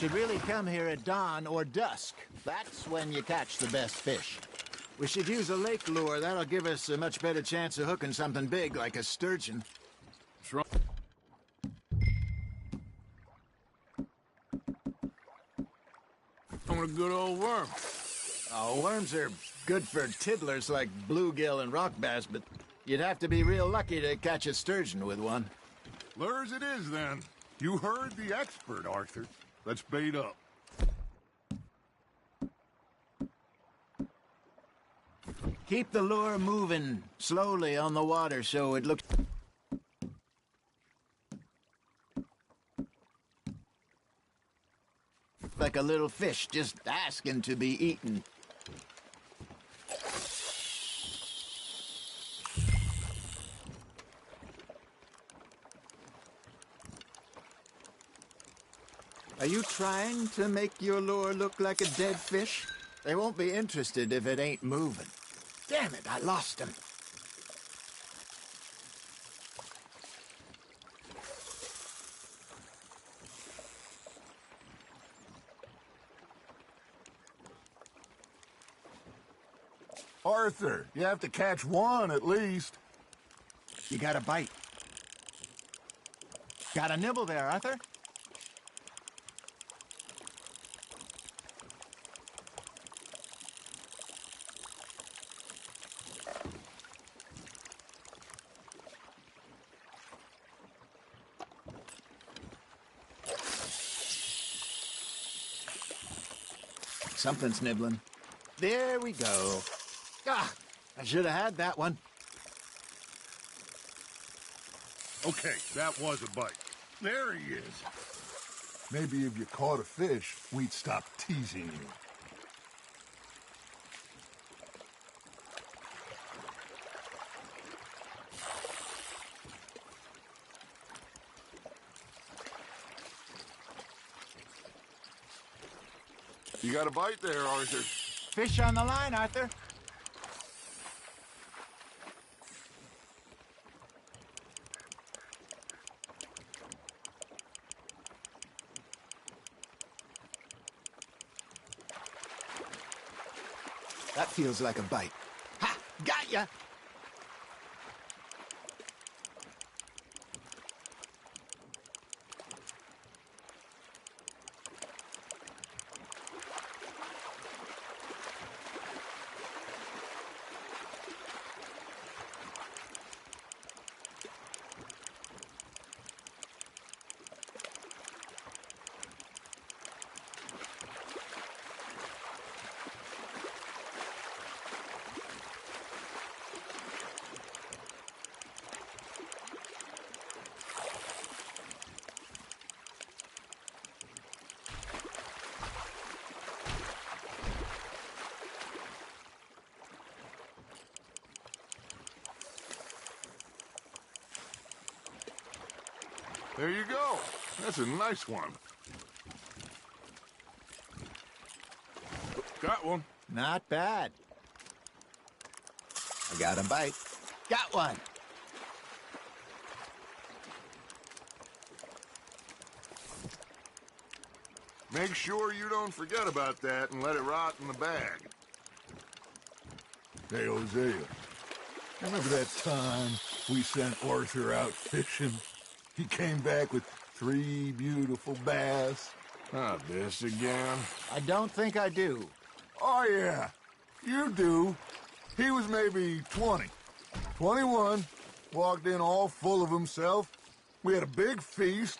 Should really come here at dawn or dusk. That's when you catch the best fish. We should use a lake lure. That'll give us a much better chance of hooking something big like a sturgeon. What's wrong? On a good old worm. Oh, worms are good for tiddlers like bluegill and rock bass, but you'd have to be real lucky to catch a sturgeon with one. Lures it is, then. You heard the expert, Arthur. Let's bait up. Keep the lure moving slowly on the water so it looks like a little fish just asking to be eaten. Are you trying to make your lure look like a dead fish? They won't be interested if it ain't moving. Damn it, I lost him. Arthur, you have to catch one at least. You got a bite. Got a nibble there, Arthur? Something's nibbling. There we go. Ah, I should have had that one. Okay, that was a bite. There he is. Maybe if you caught a fish, we'd stop teasing you. You got a bite there, Arthur. Fish on the line, Arthur. That feels like a bite. Ha! Got ya! There you go. That's a nice one. Got one. Not bad. I got a bite. Got one. Make sure you don't forget about that and let it rot in the bag. Hey, Hosea, remember that time we sent Arthur out fishing? He came back with 3 beautiful bass. Not this again. I don't think I do. Oh, yeah, you do. He was maybe 20, 21, walked in all full of himself. We had a big feast,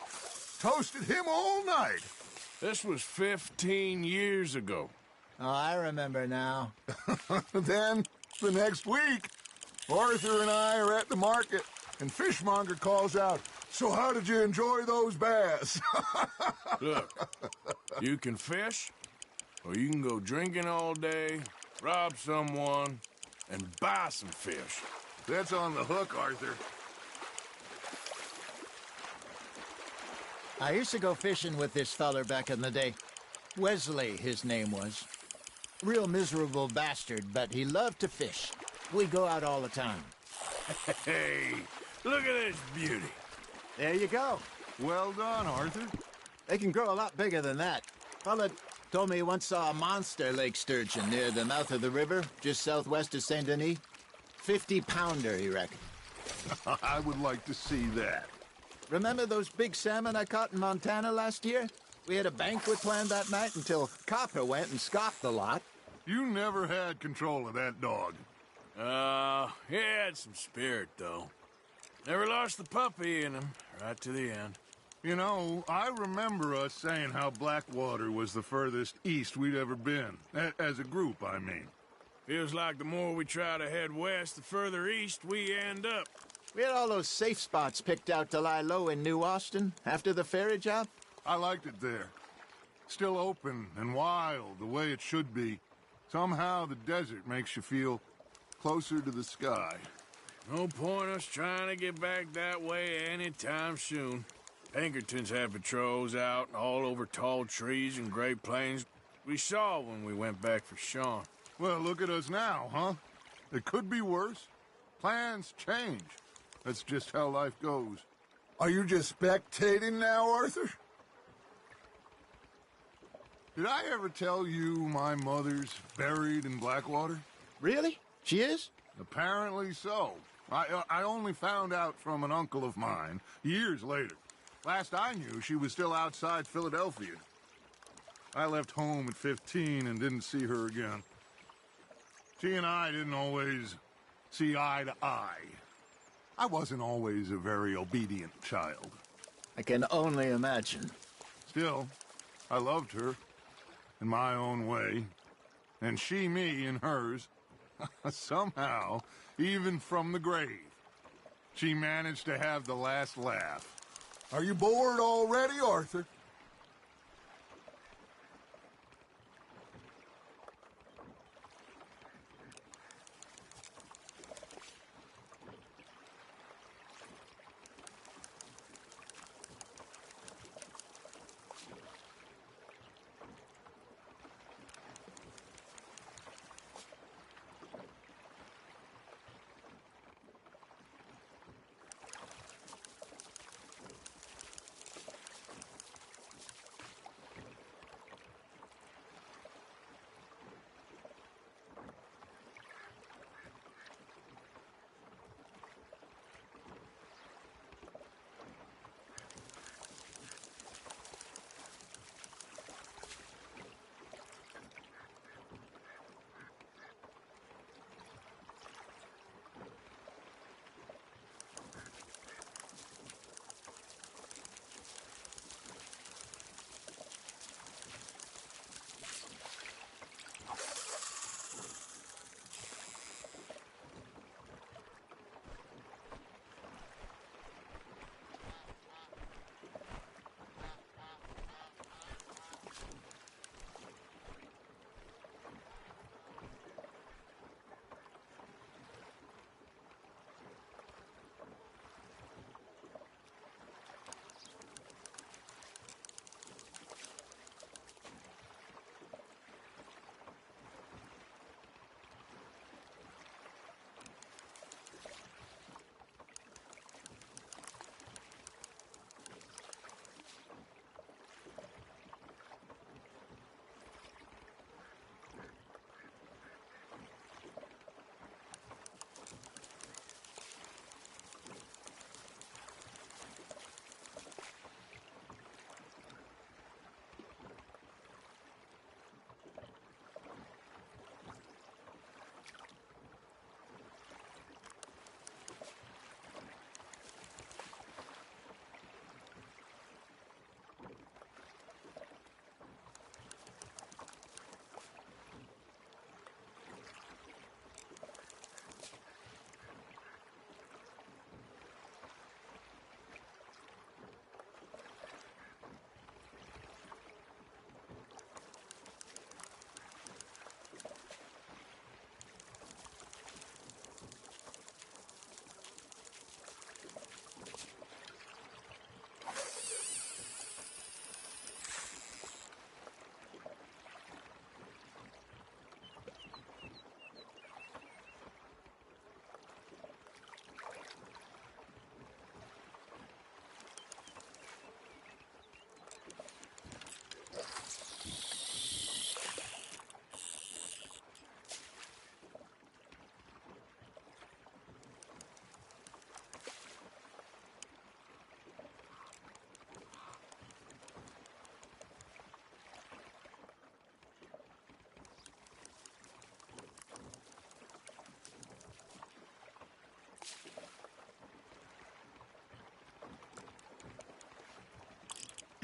toasted him all night. This was 15 years ago. Oh, I remember now. Then, the next week, Arthur and I are at the market, and Fishmonger calls out, "So how did you enjoy those bass?" Look, you can fish, or you can go drinking all day, rob someone, and buy some fish. That's on the hook, Arthur. I used to go fishing with this feller back in the day. Wesley, his name was. Real miserable bastard, but he loved to fish. We go out all the time. Hey, look at this beauty. There you go. Well done, Arthur. They can grow a lot bigger than that. Fella told me he once saw a monster lake sturgeon near the mouth of the river, just southwest of Saint Denis. 50-pounder, he reckoned. I would like to see that. Remember those big salmon I caught in Montana last year? We had a banquet planned that night until Copper went and scoffed the lot. You never had control of that dog. He had some spirit, though. Never lost the puppy in him, right to the end. You know, I remember us saying how Blackwater was the furthest east we'd ever been. As a group, I mean. Feels like the more we try to head west, the further east we end up. We had all those safe spots picked out to lie low in New Austin after the ferry job. I liked it there. Still open and wild, the way it should be. Somehow the desert makes you feel closer to the sky. No point us trying to get back that way anytime soon. Pinkertons have patrols out all over tall trees and Great Plains. We saw when we went back for Sean. Well, look at us now, huh? It could be worse. Plans change. That's just how life goes. Are you just spectating now, Arthur? Did I ever tell you my mother's buried in Blackwater? Really? She is? Apparently so. I only found out from an uncle of mine years later. Last I knew, she was still outside Philadelphia. I left home at 15 and didn't see her again. She and I didn't always see eye to eye. I wasn't always a very obedient child. I can only imagine. Still, I loved her. in my own way, and she me in hers. Somehow, even from the grave, she managed to have the last laugh. Are you bored already, Arthur?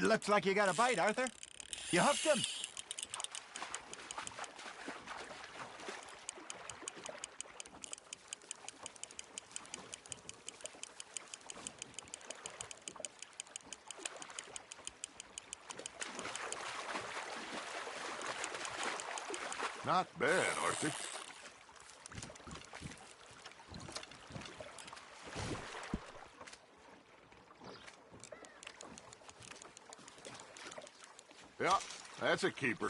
Looks like you got a bite, Arthur. You hooked him. Not bad, Arthur. Yeah, that's a keeper.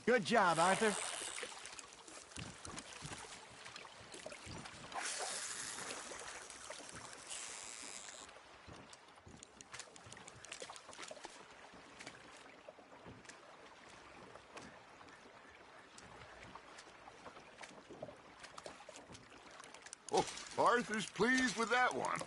Good job, Arthur. Oh, Arthur's pleased with that one.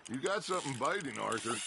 You got something biting, Arthur.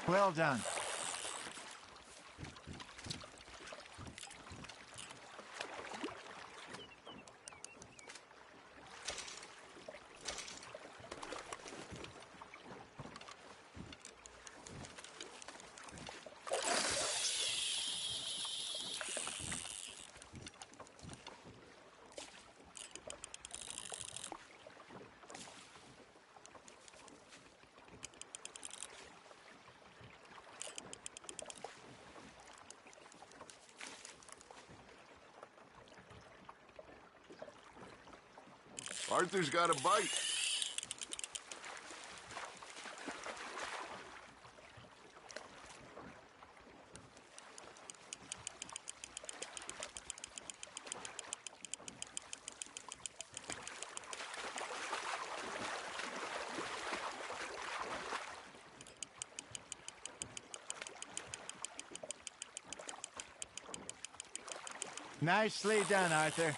Well done. Arthur's got a bite. Nicely done, Arthur.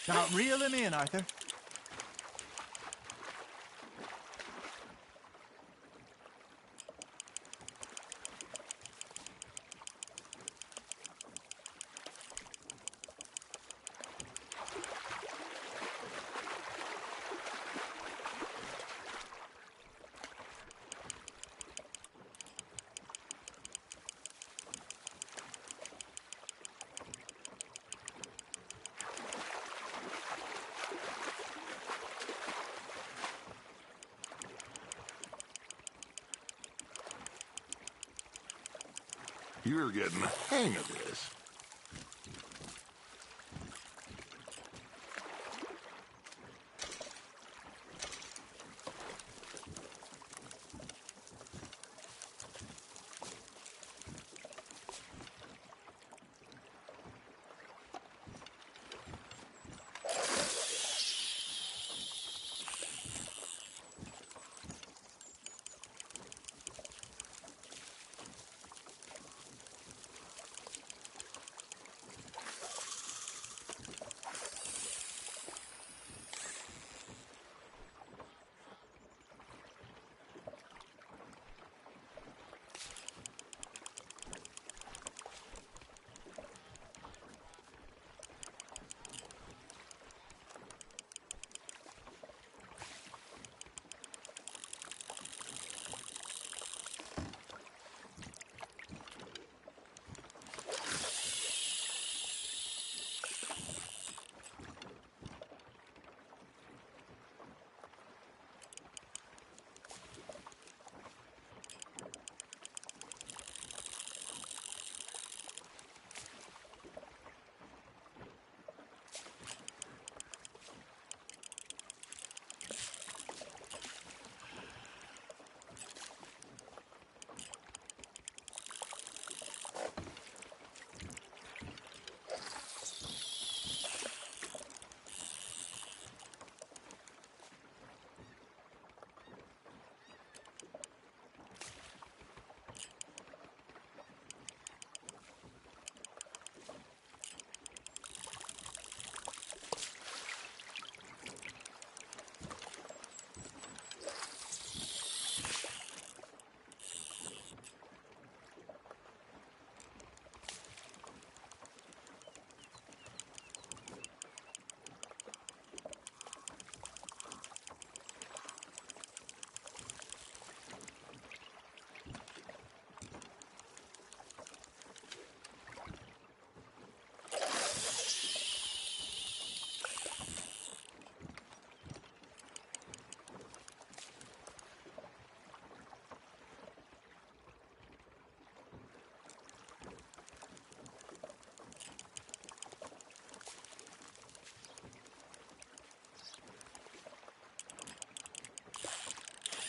Now, reel him in, Arthur. You're getting the hang of this.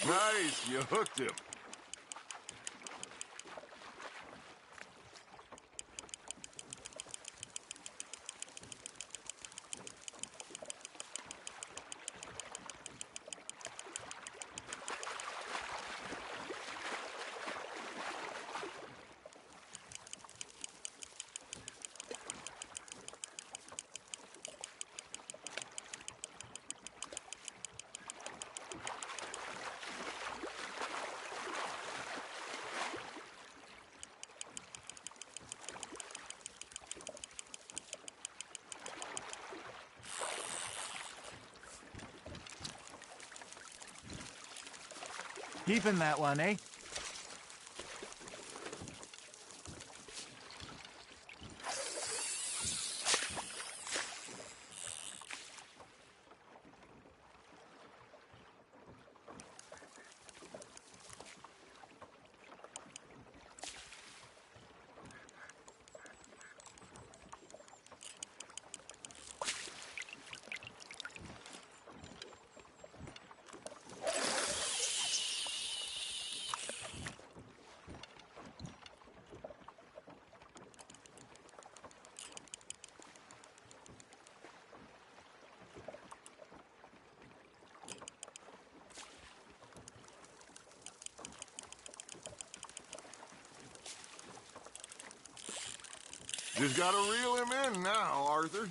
Nice, you hooked him. Keeping that one, eh? Just gotta reel him in now, Arthur.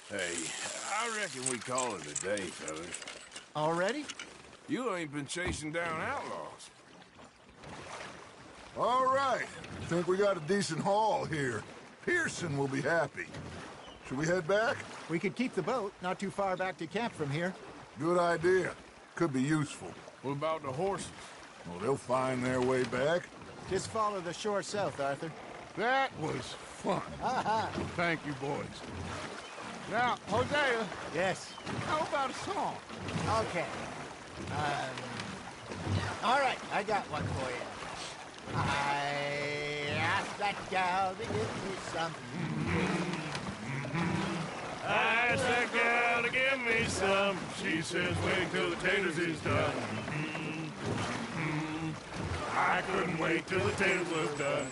Hey, I reckon we call it a day, fellas. Already? You ain't been chasing down outlaws. All right. Think we got a decent haul here. Pearson will be happy. Should we head back? We could keep the boat not too far back to camp from here. Good idea. Could be useful. What about the horses? Well, they'll find their way back. Just follow the shore south, Arthur. That was fun. Thank you, boys. Now, Hosea. Yes. How about a song? Okay. All right, I got one for you. I asked that gal to give me some. I asked that gal to give me some. She says, wait till the taters is done. I couldn't wait till the taters was done.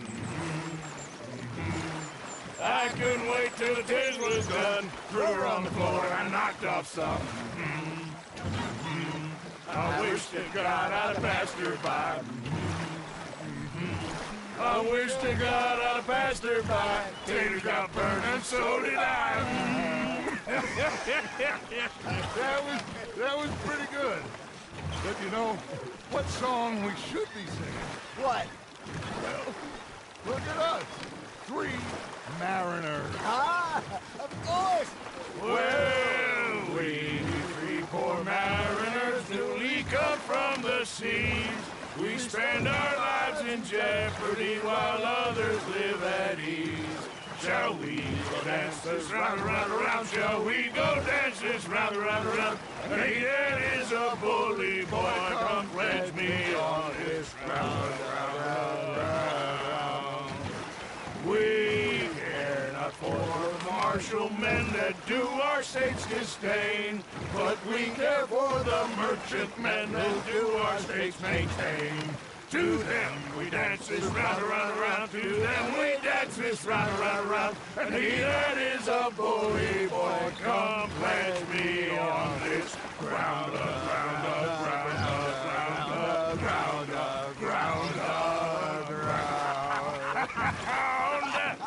I couldn't wait till the taters was done. Threw her on the floor and I knocked off some. I wish to God I'd have passed her by. I wish to God I'd have passed her by. Taters got burned and so did I. That was pretty good. But you know, what song we should be singing? What? Well, look at us. 3 mariners. Ah, of course. Well, we 3 poor mariners newly come from the seas. We spend our lives in jeopardy while others live at ease. Shall we go dance this round, around, around? Shall we go dance this round, around, around? And he that is a bully boy, come pledge me on this round, round, round. We care not for martial men that do our state's disdain, but we care for the merchant men that do our state's maintain. To them we dance this round, around, around. To them we dance this round, around, around. And he that is a bully boy, come pledge me on this ground, ground, ground, ground, ground, ground, ground.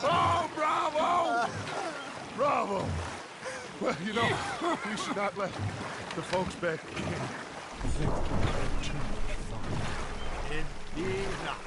Oh, bravo! Bravo! Well, you know, we should not let the folks back at camp think we're having too much fun. Indeed not.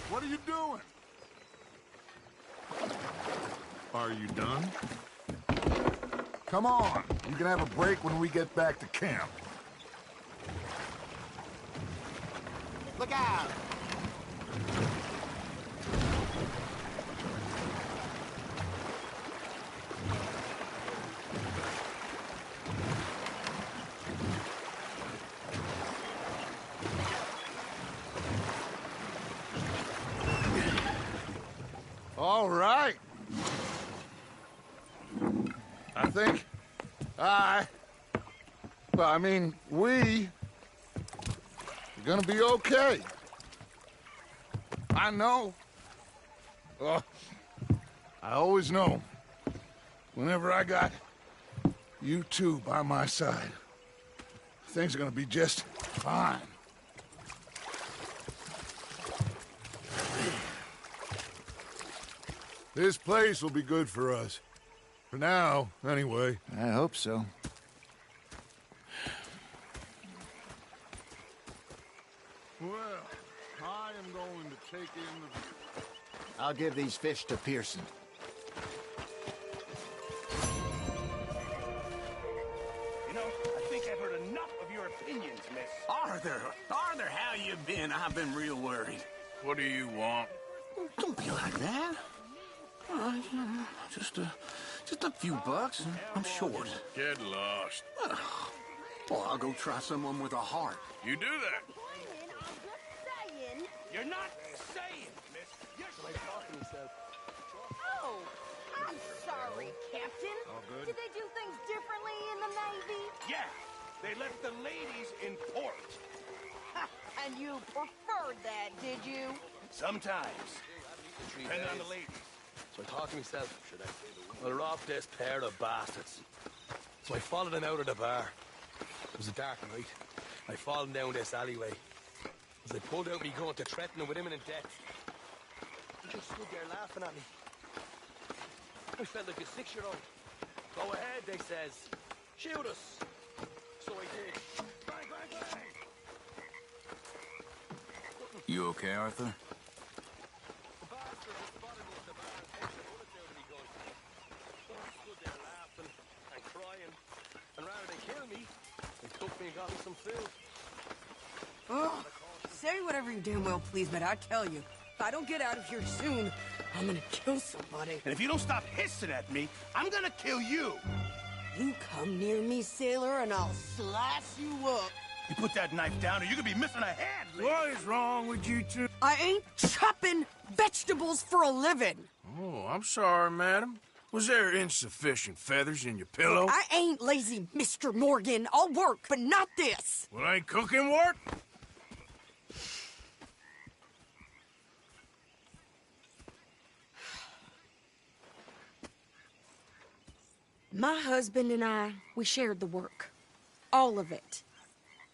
What are you doing? Are you done? Come on. You can have a break when we get back to camp. Look out! All right. I think we're gonna be okay. I know. I always know. Whenever I got you two by my side, things are gonna be just fine. This place will be good for us. For now, anyway. I hope so. Well, I am going to take in the... I'll give these fish to Pearson. You know, I think I've heard enough of your opinions, miss. Arthur, how you been? I've been real worried. What do you want? Don't be like that. Just a few bucks. I'm short. Get lost. Well, I'll go try someone with a heart. You do that. You're not saying, miss. You're talking yourself. Oh, I'm sorry, Captain. All good? Did they do things differently in the Navy? Yeah, they left the ladies in port. And you preferred that, did you? Sometimes. Depending on the ladies. So I thought to myself, well, they're off this pair of bastards. So I followed them out of the bar. It was a dark night. I followed them down this alleyway. As they pulled out me gun to threaten them with imminent death. They just stood there laughing at me. I felt like a 6-year-old. Go ahead, they says. Shoot us. So I did. Bang, bang, bang. You okay, Arthur? And rather than kill me, they took me and got me some food. Oh, say whatever you damn well please, but I tell you, if I don't get out of here soon, I'm gonna kill somebody. And if you don't stop hissing at me, I'm gonna kill you. You come near me, sailor, and I'll slice you up. You put that knife down or you could be missing a hand. What is wrong with you two? I ain't chopping vegetables for a living. Oh, I'm sorry, madam. Was there insufficient feathers in your pillow? I ain't lazy, Mr. Morgan. I'll work, but not this. Well, ain't cooking work? My husband and I, we shared the work. All of it.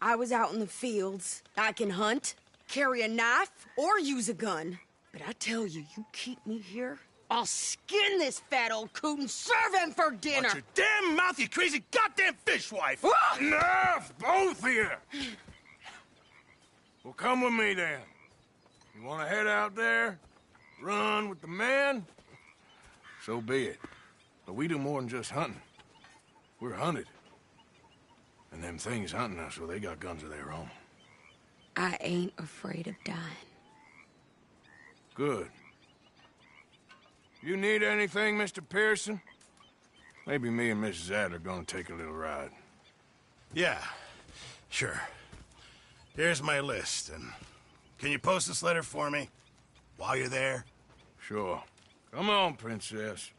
I was out in the fields. I can hunt, carry a knife, or use a gun. But I tell you, you keep me here, I'll skin this fat old coot and serve him for dinner. Watch your damn mouth, you crazy goddamn fishwife! Ah! Enough, both of you! Well, come with me then. You want to head out there, run with the men? So be it. But we do more than just hunting. We're hunted. And them things hunting us, so they got guns of their own. I ain't afraid of dying. Good. You need anything, Mr. Pearson? Maybe me and Mrs. Adler are gonna take a little ride. Yeah, sure. Here's my list, and can you post this letter for me while you're there? Sure. Come on, Princess.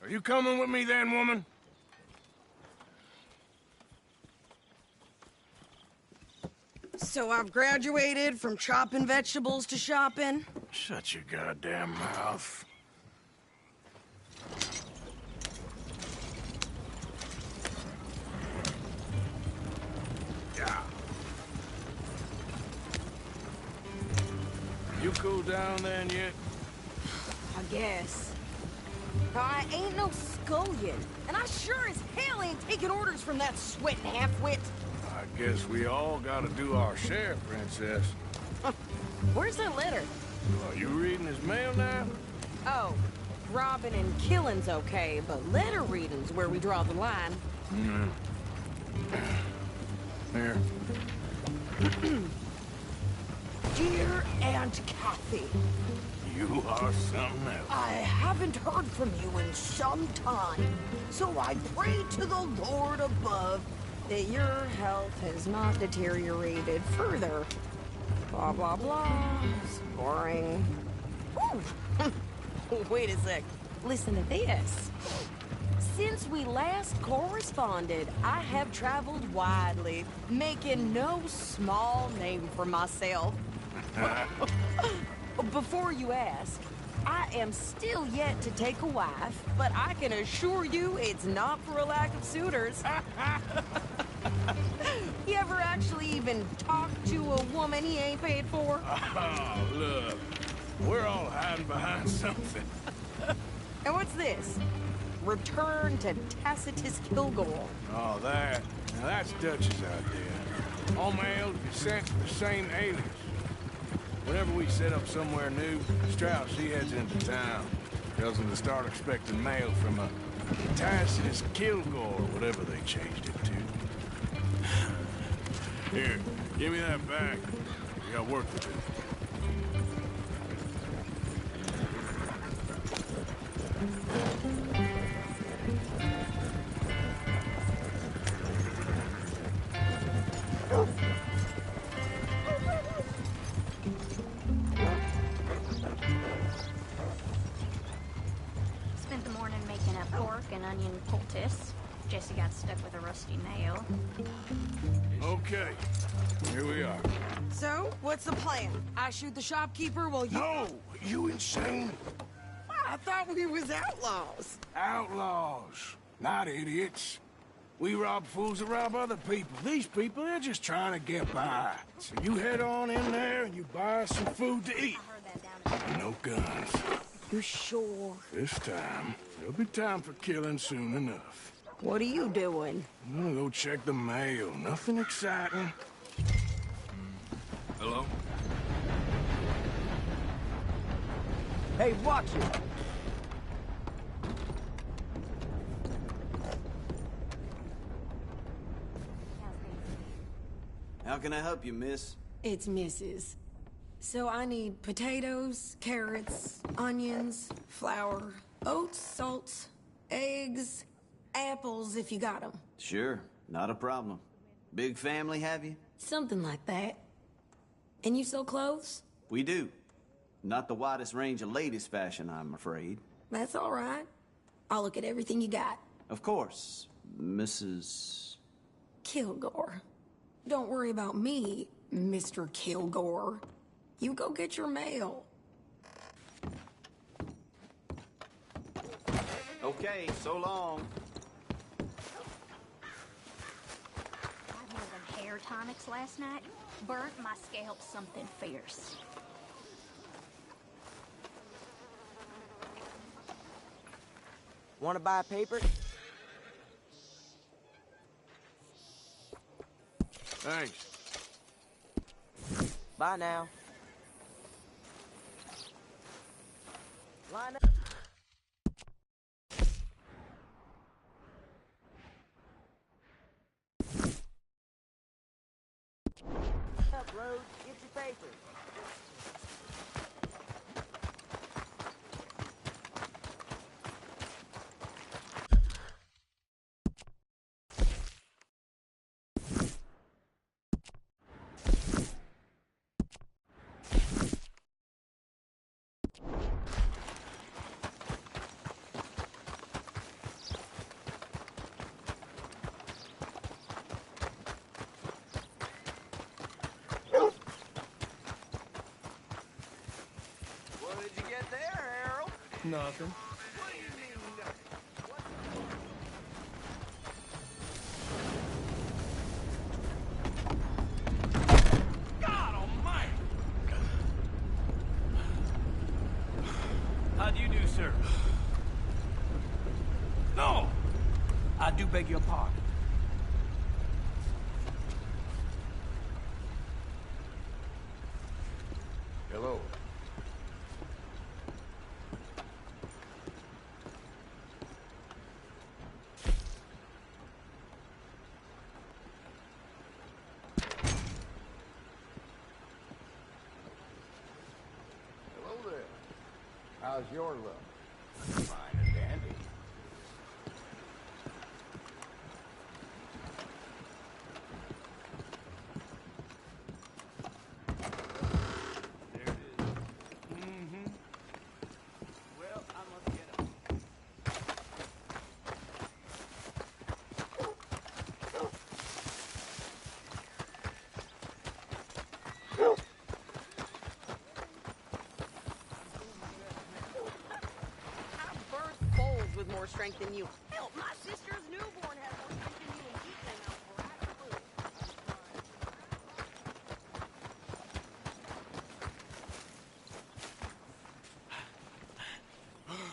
Are you coming with me then, woman? So I've graduated from chopping vegetables to shopping? Shut your goddamn mouth. Yeah. You cool down then yet? I guess. I ain't no scullion, and I sure as hell ain't taking orders from that sweating half-wit. I guess we all gotta do our share, Princess. Where's that letter? Are you reading his mail now? Oh, robbing and killing's okay, but letter reading's where we draw the line. Here. Dear Aunt Kathy. You are something else. I haven't heard from you in some time, so I pray to the Lord above that your health has not deteriorated further. Blah, blah, blah. It's boring. Ooh. Wait a sec. Listen to this. Since we last corresponded, I have traveled widely, making no small name for myself. Before you ask, I am still yet to take a wife, but I can assure you it's not for a lack of suitors. You ever actually even talk to a woman he ain't paid for? Oh, look. We're all hiding behind something. And what's this? Return to Tacitus Kilgore. Oh, that. Now that's Dutch's idea. All mail to be sent to the same alias. Whenever we set up somewhere new, Strauss, he heads into town. Tells them to start expecting mail from a Tacitus Kilgore, or whatever they changed it to. Here, give me that back. We got work to do. Spent the morning making a pork and onion poultice. Jesse got stuck with a rusty nail. Okay, here we are. So, what's the plan? I shoot the shopkeeper while you... No! You insane? I thought we was outlaws. Outlaws, not idiots. We rob fools that rob other people. These people, they're just trying to get by. So you head on in there and you buy us some food to eat. No guns. You sure? This time, there'll be time for killing soon enough. What are you doing? I'm gonna go check the mail. Nothing exciting. Hello? Hey, watch it! How can I help you, miss? It's Mrs. So I need potatoes, carrots, onions, flour, oats, salt, eggs, apples if you got them. Sure, not a problem. Big family, have you? Something like that. And you sell clothes? We do. Not the widest range of ladies' fashion, I'm afraid. That's all right. I'll look at everything you got. Of course, Mrs. Kilgore. Don't worry about me, Mr. Kilgore. You go get your mail. Okay, so long. I had one of them hair tonics last night. Burnt my scalp something fierce. Want to buy paper? Thanks. Bye now. Line up, Rose. Get your paper. What did you get there, Harold? Nothing. God almighty! How do you do, sir? No! I do beg your pardon. Hello. Hello there. How's your luck? Fine and dandy. Well, I must get him. I birthed foals with more strength than you. Hell, my sister's newborn has more strength than you and keep them out for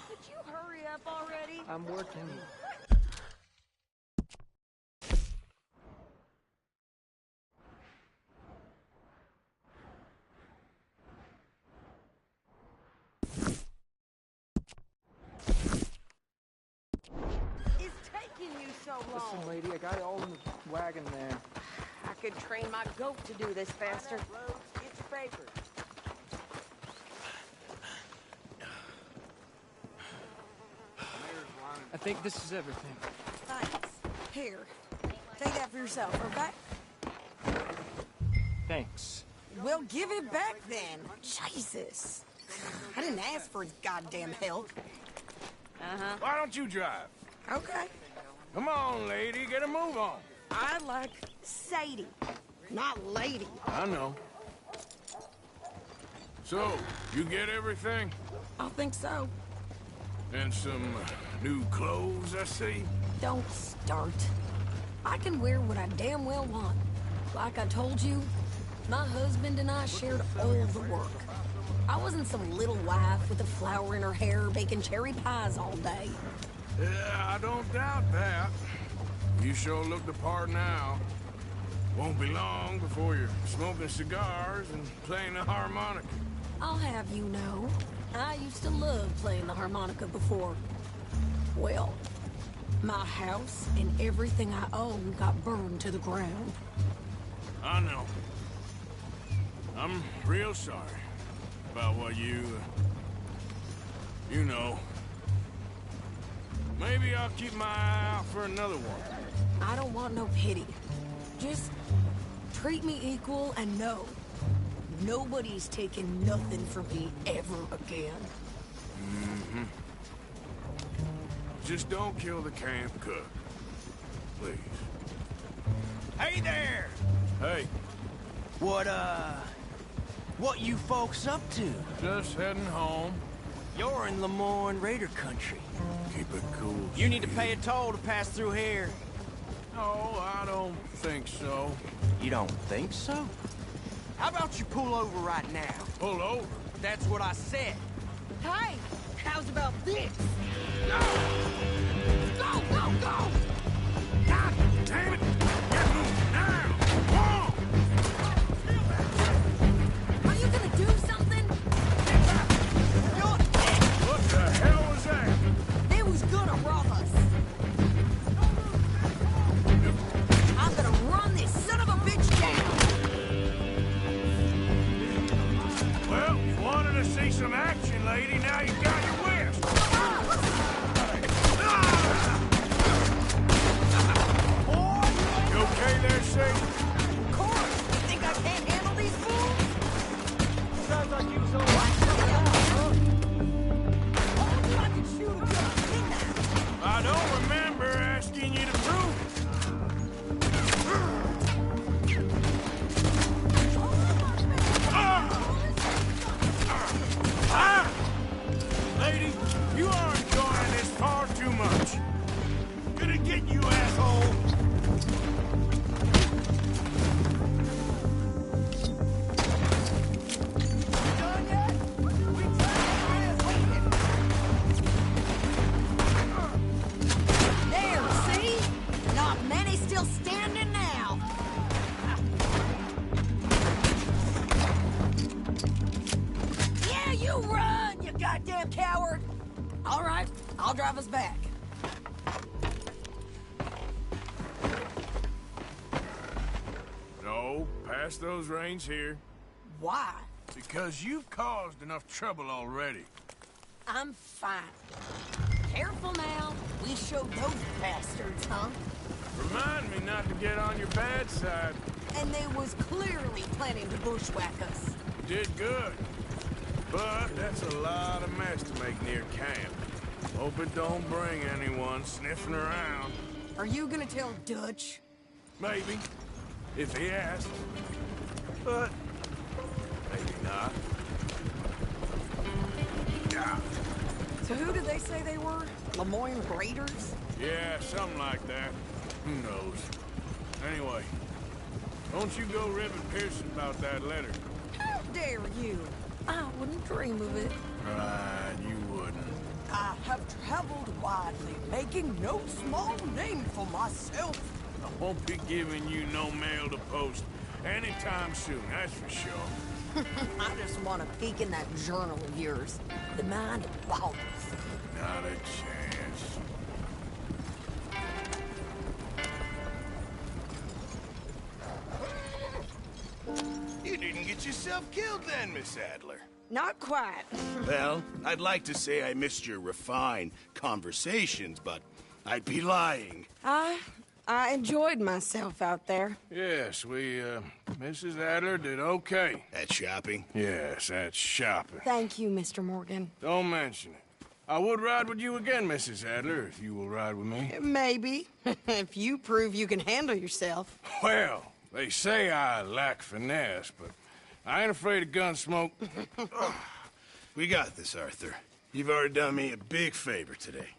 Could you hurry I'm working. It's taking you so long. Listen, lady, I got it all in the wagon there. I could train my goat to do this faster. Rhodes, get your papers. I think this is everything. Thanks. Here, take that for yourself, okay? Thanks. Well, give it back then. Jesus. I didn't ask for his goddamn help. Uh-huh. Why don't you drive? Okay. Come on, lady, get a move on. I like Sadie, not lady. I know. So, you get everything? I think so. And some new clothes, I see? Don't start. I can wear what I damn well want. Like I told you, my husband and I shared all the work. I wasn't some little wife with a flower in her hair baking cherry pies all day. Yeah, I don't doubt that. You sure look the part now. Won't be long before you're smoking cigars and playing the harmonica. I'll have you know, I used to love playing the harmonica before. Well, my house and everything I own got burned to the ground. I know. I'm real sorry about what you know. Maybe I'll keep my eye out for another one. I don't want no pity. Just treat me equal and know nobody's taking nothing from me ever again. Mm-hmm. Just don't kill the camp cook. Please. Hey there! Hey. What you folks up to? Just heading home. You're in Lemoyne Raider country. Keep it cool. You need to pay a toll to pass through here. No, I don't think so. You don't think so? How about you pull over right now? Pull over? That's what I said. Hey, how's about this? Go! Go, go, go! God damn it! Get moving now! Come on! Are you gonna do something? What the hell was that? They was gonna rob us. I'm gonna run this son of a bitch down. Well, you wanted to see some action, lady. Now you got your wish. You okay there, Sadie? Of course. You think I can't handle these fools? Sounds like you so I can shoot a gun, didn't I? I don't remember asking you to prove it. Lady, you are enjoying this far too much. Gonna get you, asshole. Done yet? We there, see? Not many still standing now. Yeah, you run, you goddamn coward! All right, I'll drive us back. No, pass those reins here. Why? Because you've caused enough trouble already. I'm fine. Careful now. We showed those bastards, huh? Remind me not to get on your bad side. And they was clearly planning to bushwhack us. Did good. But that's a lot of mess to make near camp. Hope it don't bring anyone sniffing around. Are you gonna tell Dutch? Maybe. If he asks. But maybe not. Yeah. So who did they say they were? Lemoyne Raiders? Yeah, something like that. Who knows? Anyway, don't you go ribbing Pearson about that letter. How dare you? I wouldn't dream of it. Right, you wouldn't. I have traveled widely, making no small name for myself. I won't be giving you no mail to post anytime soon, that's for sure. I just want a peek in that journal of yours. The mind of Baltus. Not a chance. You didn't get yourself killed then, Miss Adler. Not quite. Well, I'd like to say I missed your refined conversations, but I'd be lying. I enjoyed myself out there. Yes, Mrs. Adler did okay. At shopping? Yes, at shopping. Thank you, Mr. Morgan. Don't mention it. I would ride with you again, Mrs. Adler, if you will ride with me. Maybe. If you prove you can handle yourself. Well, they say I lack finesse, but I ain't afraid of gun smoke. We got this, Arthur. You've already done me a big favor today.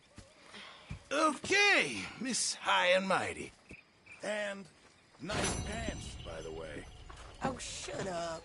Okay, Miss High and Mighty. And nice pants, by the way. Oh, shut up.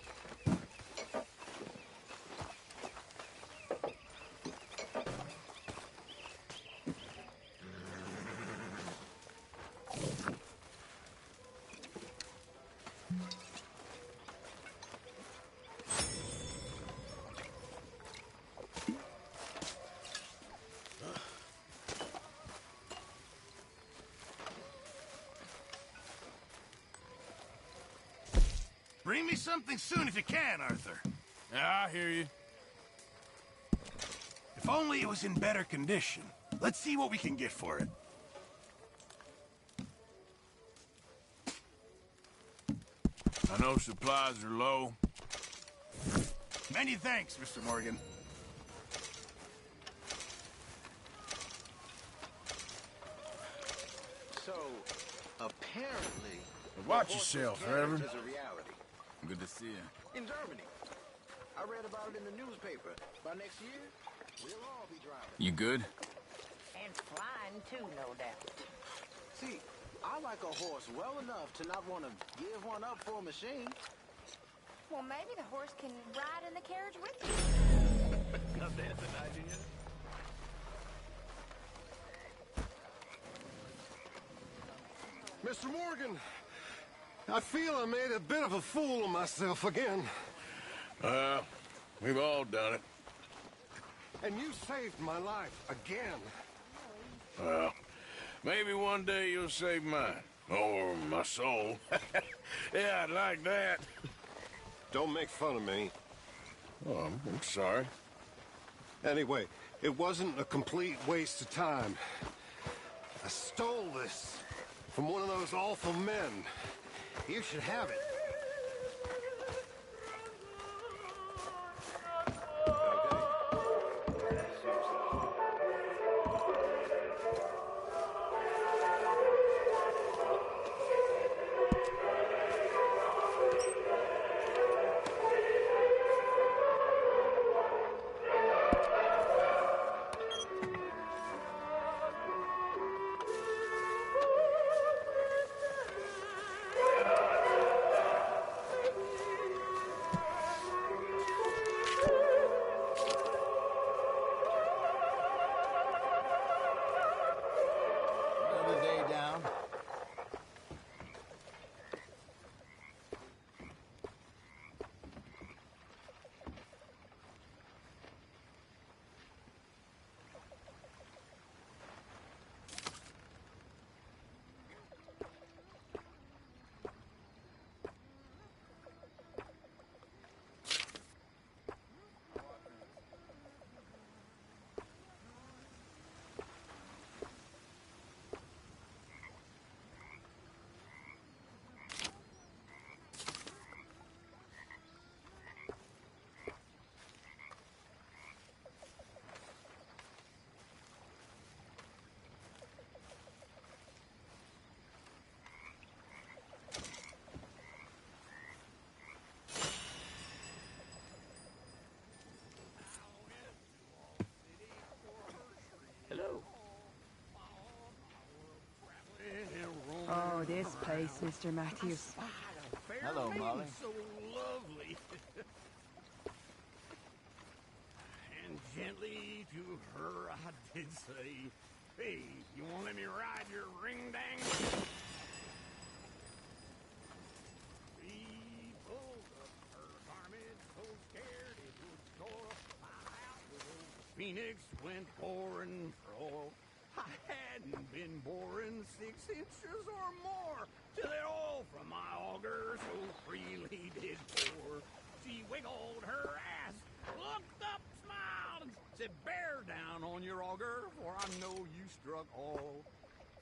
Bring me something soon if you can, Arthur. Yeah, I hear you. If only it was in better condition. Let's see what we can get for it. I know supplies are low. Many thanks, Mr. Morgan. So, apparently... Watch yourself, Reverend. ...is a reality. Good to see you. In Germany. I read about it in the newspaper. By next year, we'll all be driving. You good? And flying, too, no doubt. See, I like a horse well enough to not want to give one up for a machine. Well, maybe the horse can ride in the carriage with you. Not that's an idea. Mr. Morgan, I feel I made a bit of a fool of myself again. We've all done it. And you saved my life again. Well, maybe one day you'll save mine. Or my soul. Yeah, I'd like that. Don't make fun of me. Oh, I'm sorry. Anyway, it wasn't a complete waste of time. I stole this from one of those awful men. You should have it. Another day down. Hello. Oh, this place, Mr. Matthews. Hello, Molly. So lovely. And gently to her I did say, hey, you won't let me ride your ring-dang? She pulled up her garment, so scared it would go out. Phoenix went pouring fro. I hadn't been boring 6 inches or more till it all from my auger so freely did pour. She wiggled her ass, looked up, smiled, and said, bear down on your auger, for I know you struck all.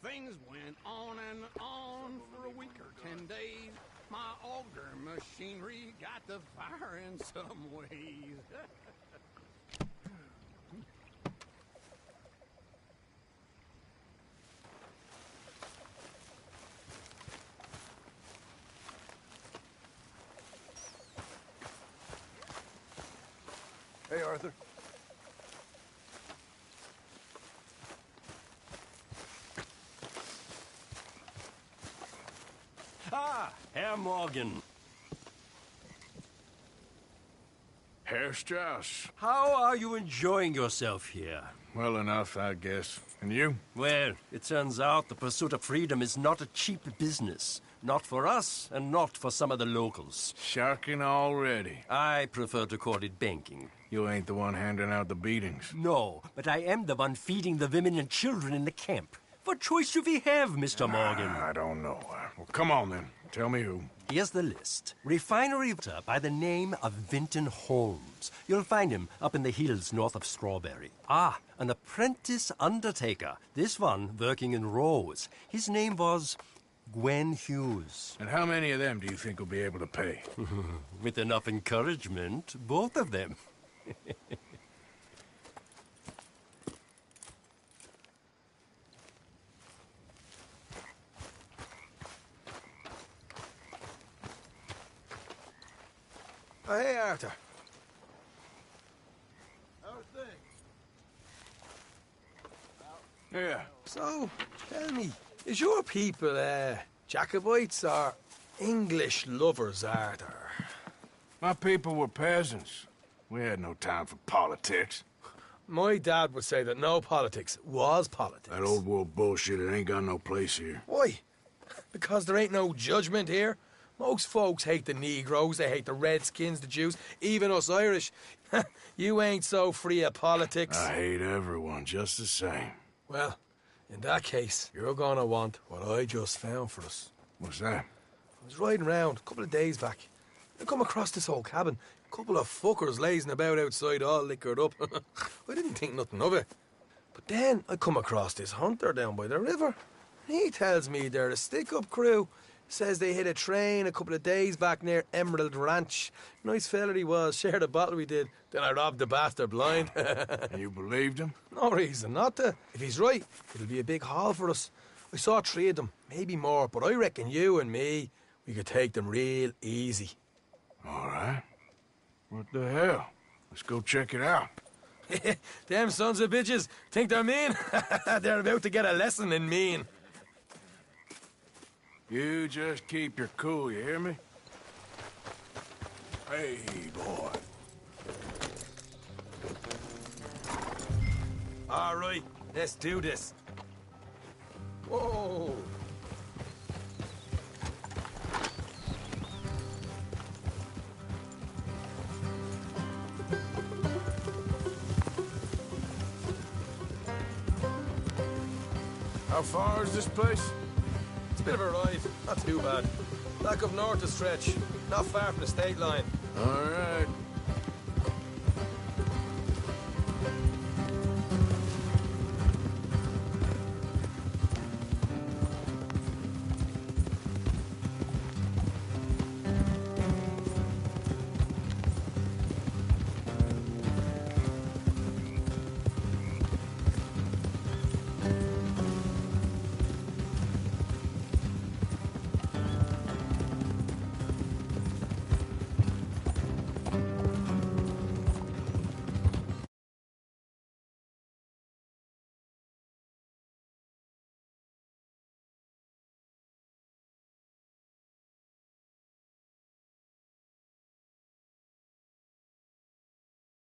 Things went on and on for a week or 10 days. My auger machinery got to fire in some ways. Hey, Arthur. Ah, Herr Morgan. Herr Strauss. How are you enjoying yourself here? Well enough, I guess. And you? Well, it turns out the pursuit of freedom is not a cheap business. Not for us, and not for some of the locals. Sharking already. I prefer to call it banking. You ain't the one handing out the beatings. No, but I am the one feeding the women and children in the camp. What choice do we have, Mr. Morgan? I don't know. Well, come on then. Tell me who. Here's the list. Refinery by the name of Vinton Holmes. You'll find him up in the hills north of Strawberry. Ah, an apprentice undertaker. This one working in rows. His name was Gwen Hughes. And how many of them do you think will be able to pay? With enough encouragement, both of them. Oh, hey, Arthur. How's things? Yeah. So, tell me, is your people, Jacobites or English lovers, Arthur? My people were peasants. We had no time for politics. My dad would say that no politics was politics. That old world bullshit, it ain't got no place here. Why? Because there ain't no judgment here. Most folks hate the Negroes, they hate the Redskins, the Jews, even us Irish. You ain't so free of politics. I hate everyone just the same. Well, in that case, you're gonna want what I just found for us. What's that? I was riding around a couple of days back. I come across this old cabin. A couple of fuckers lazing about outside all liquored up. I didn't think nothing of it. But then I come across this hunter down by the river. He tells me they're a stick-up crew. Says they hit a train a couple of days back near Emerald Ranch. Nice fella he was, shared a bottle we did. Then I robbed the bastard blind. You believed him? No reason not to. If he's right, it'll be a big haul for us. I saw 3 of them, maybe more, but I reckon you and me, we could take them real easy. All right. What the hell? Let's go check it out. Them sons of bitches think they're mean. They're about to get a lesson in mean. You just keep your cool, you hear me? Hey, boy. All right, let's do this. Whoa. How far is this place? It's a bit of a ride, not too bad. Back up north a stretch, not far from the state line. All right.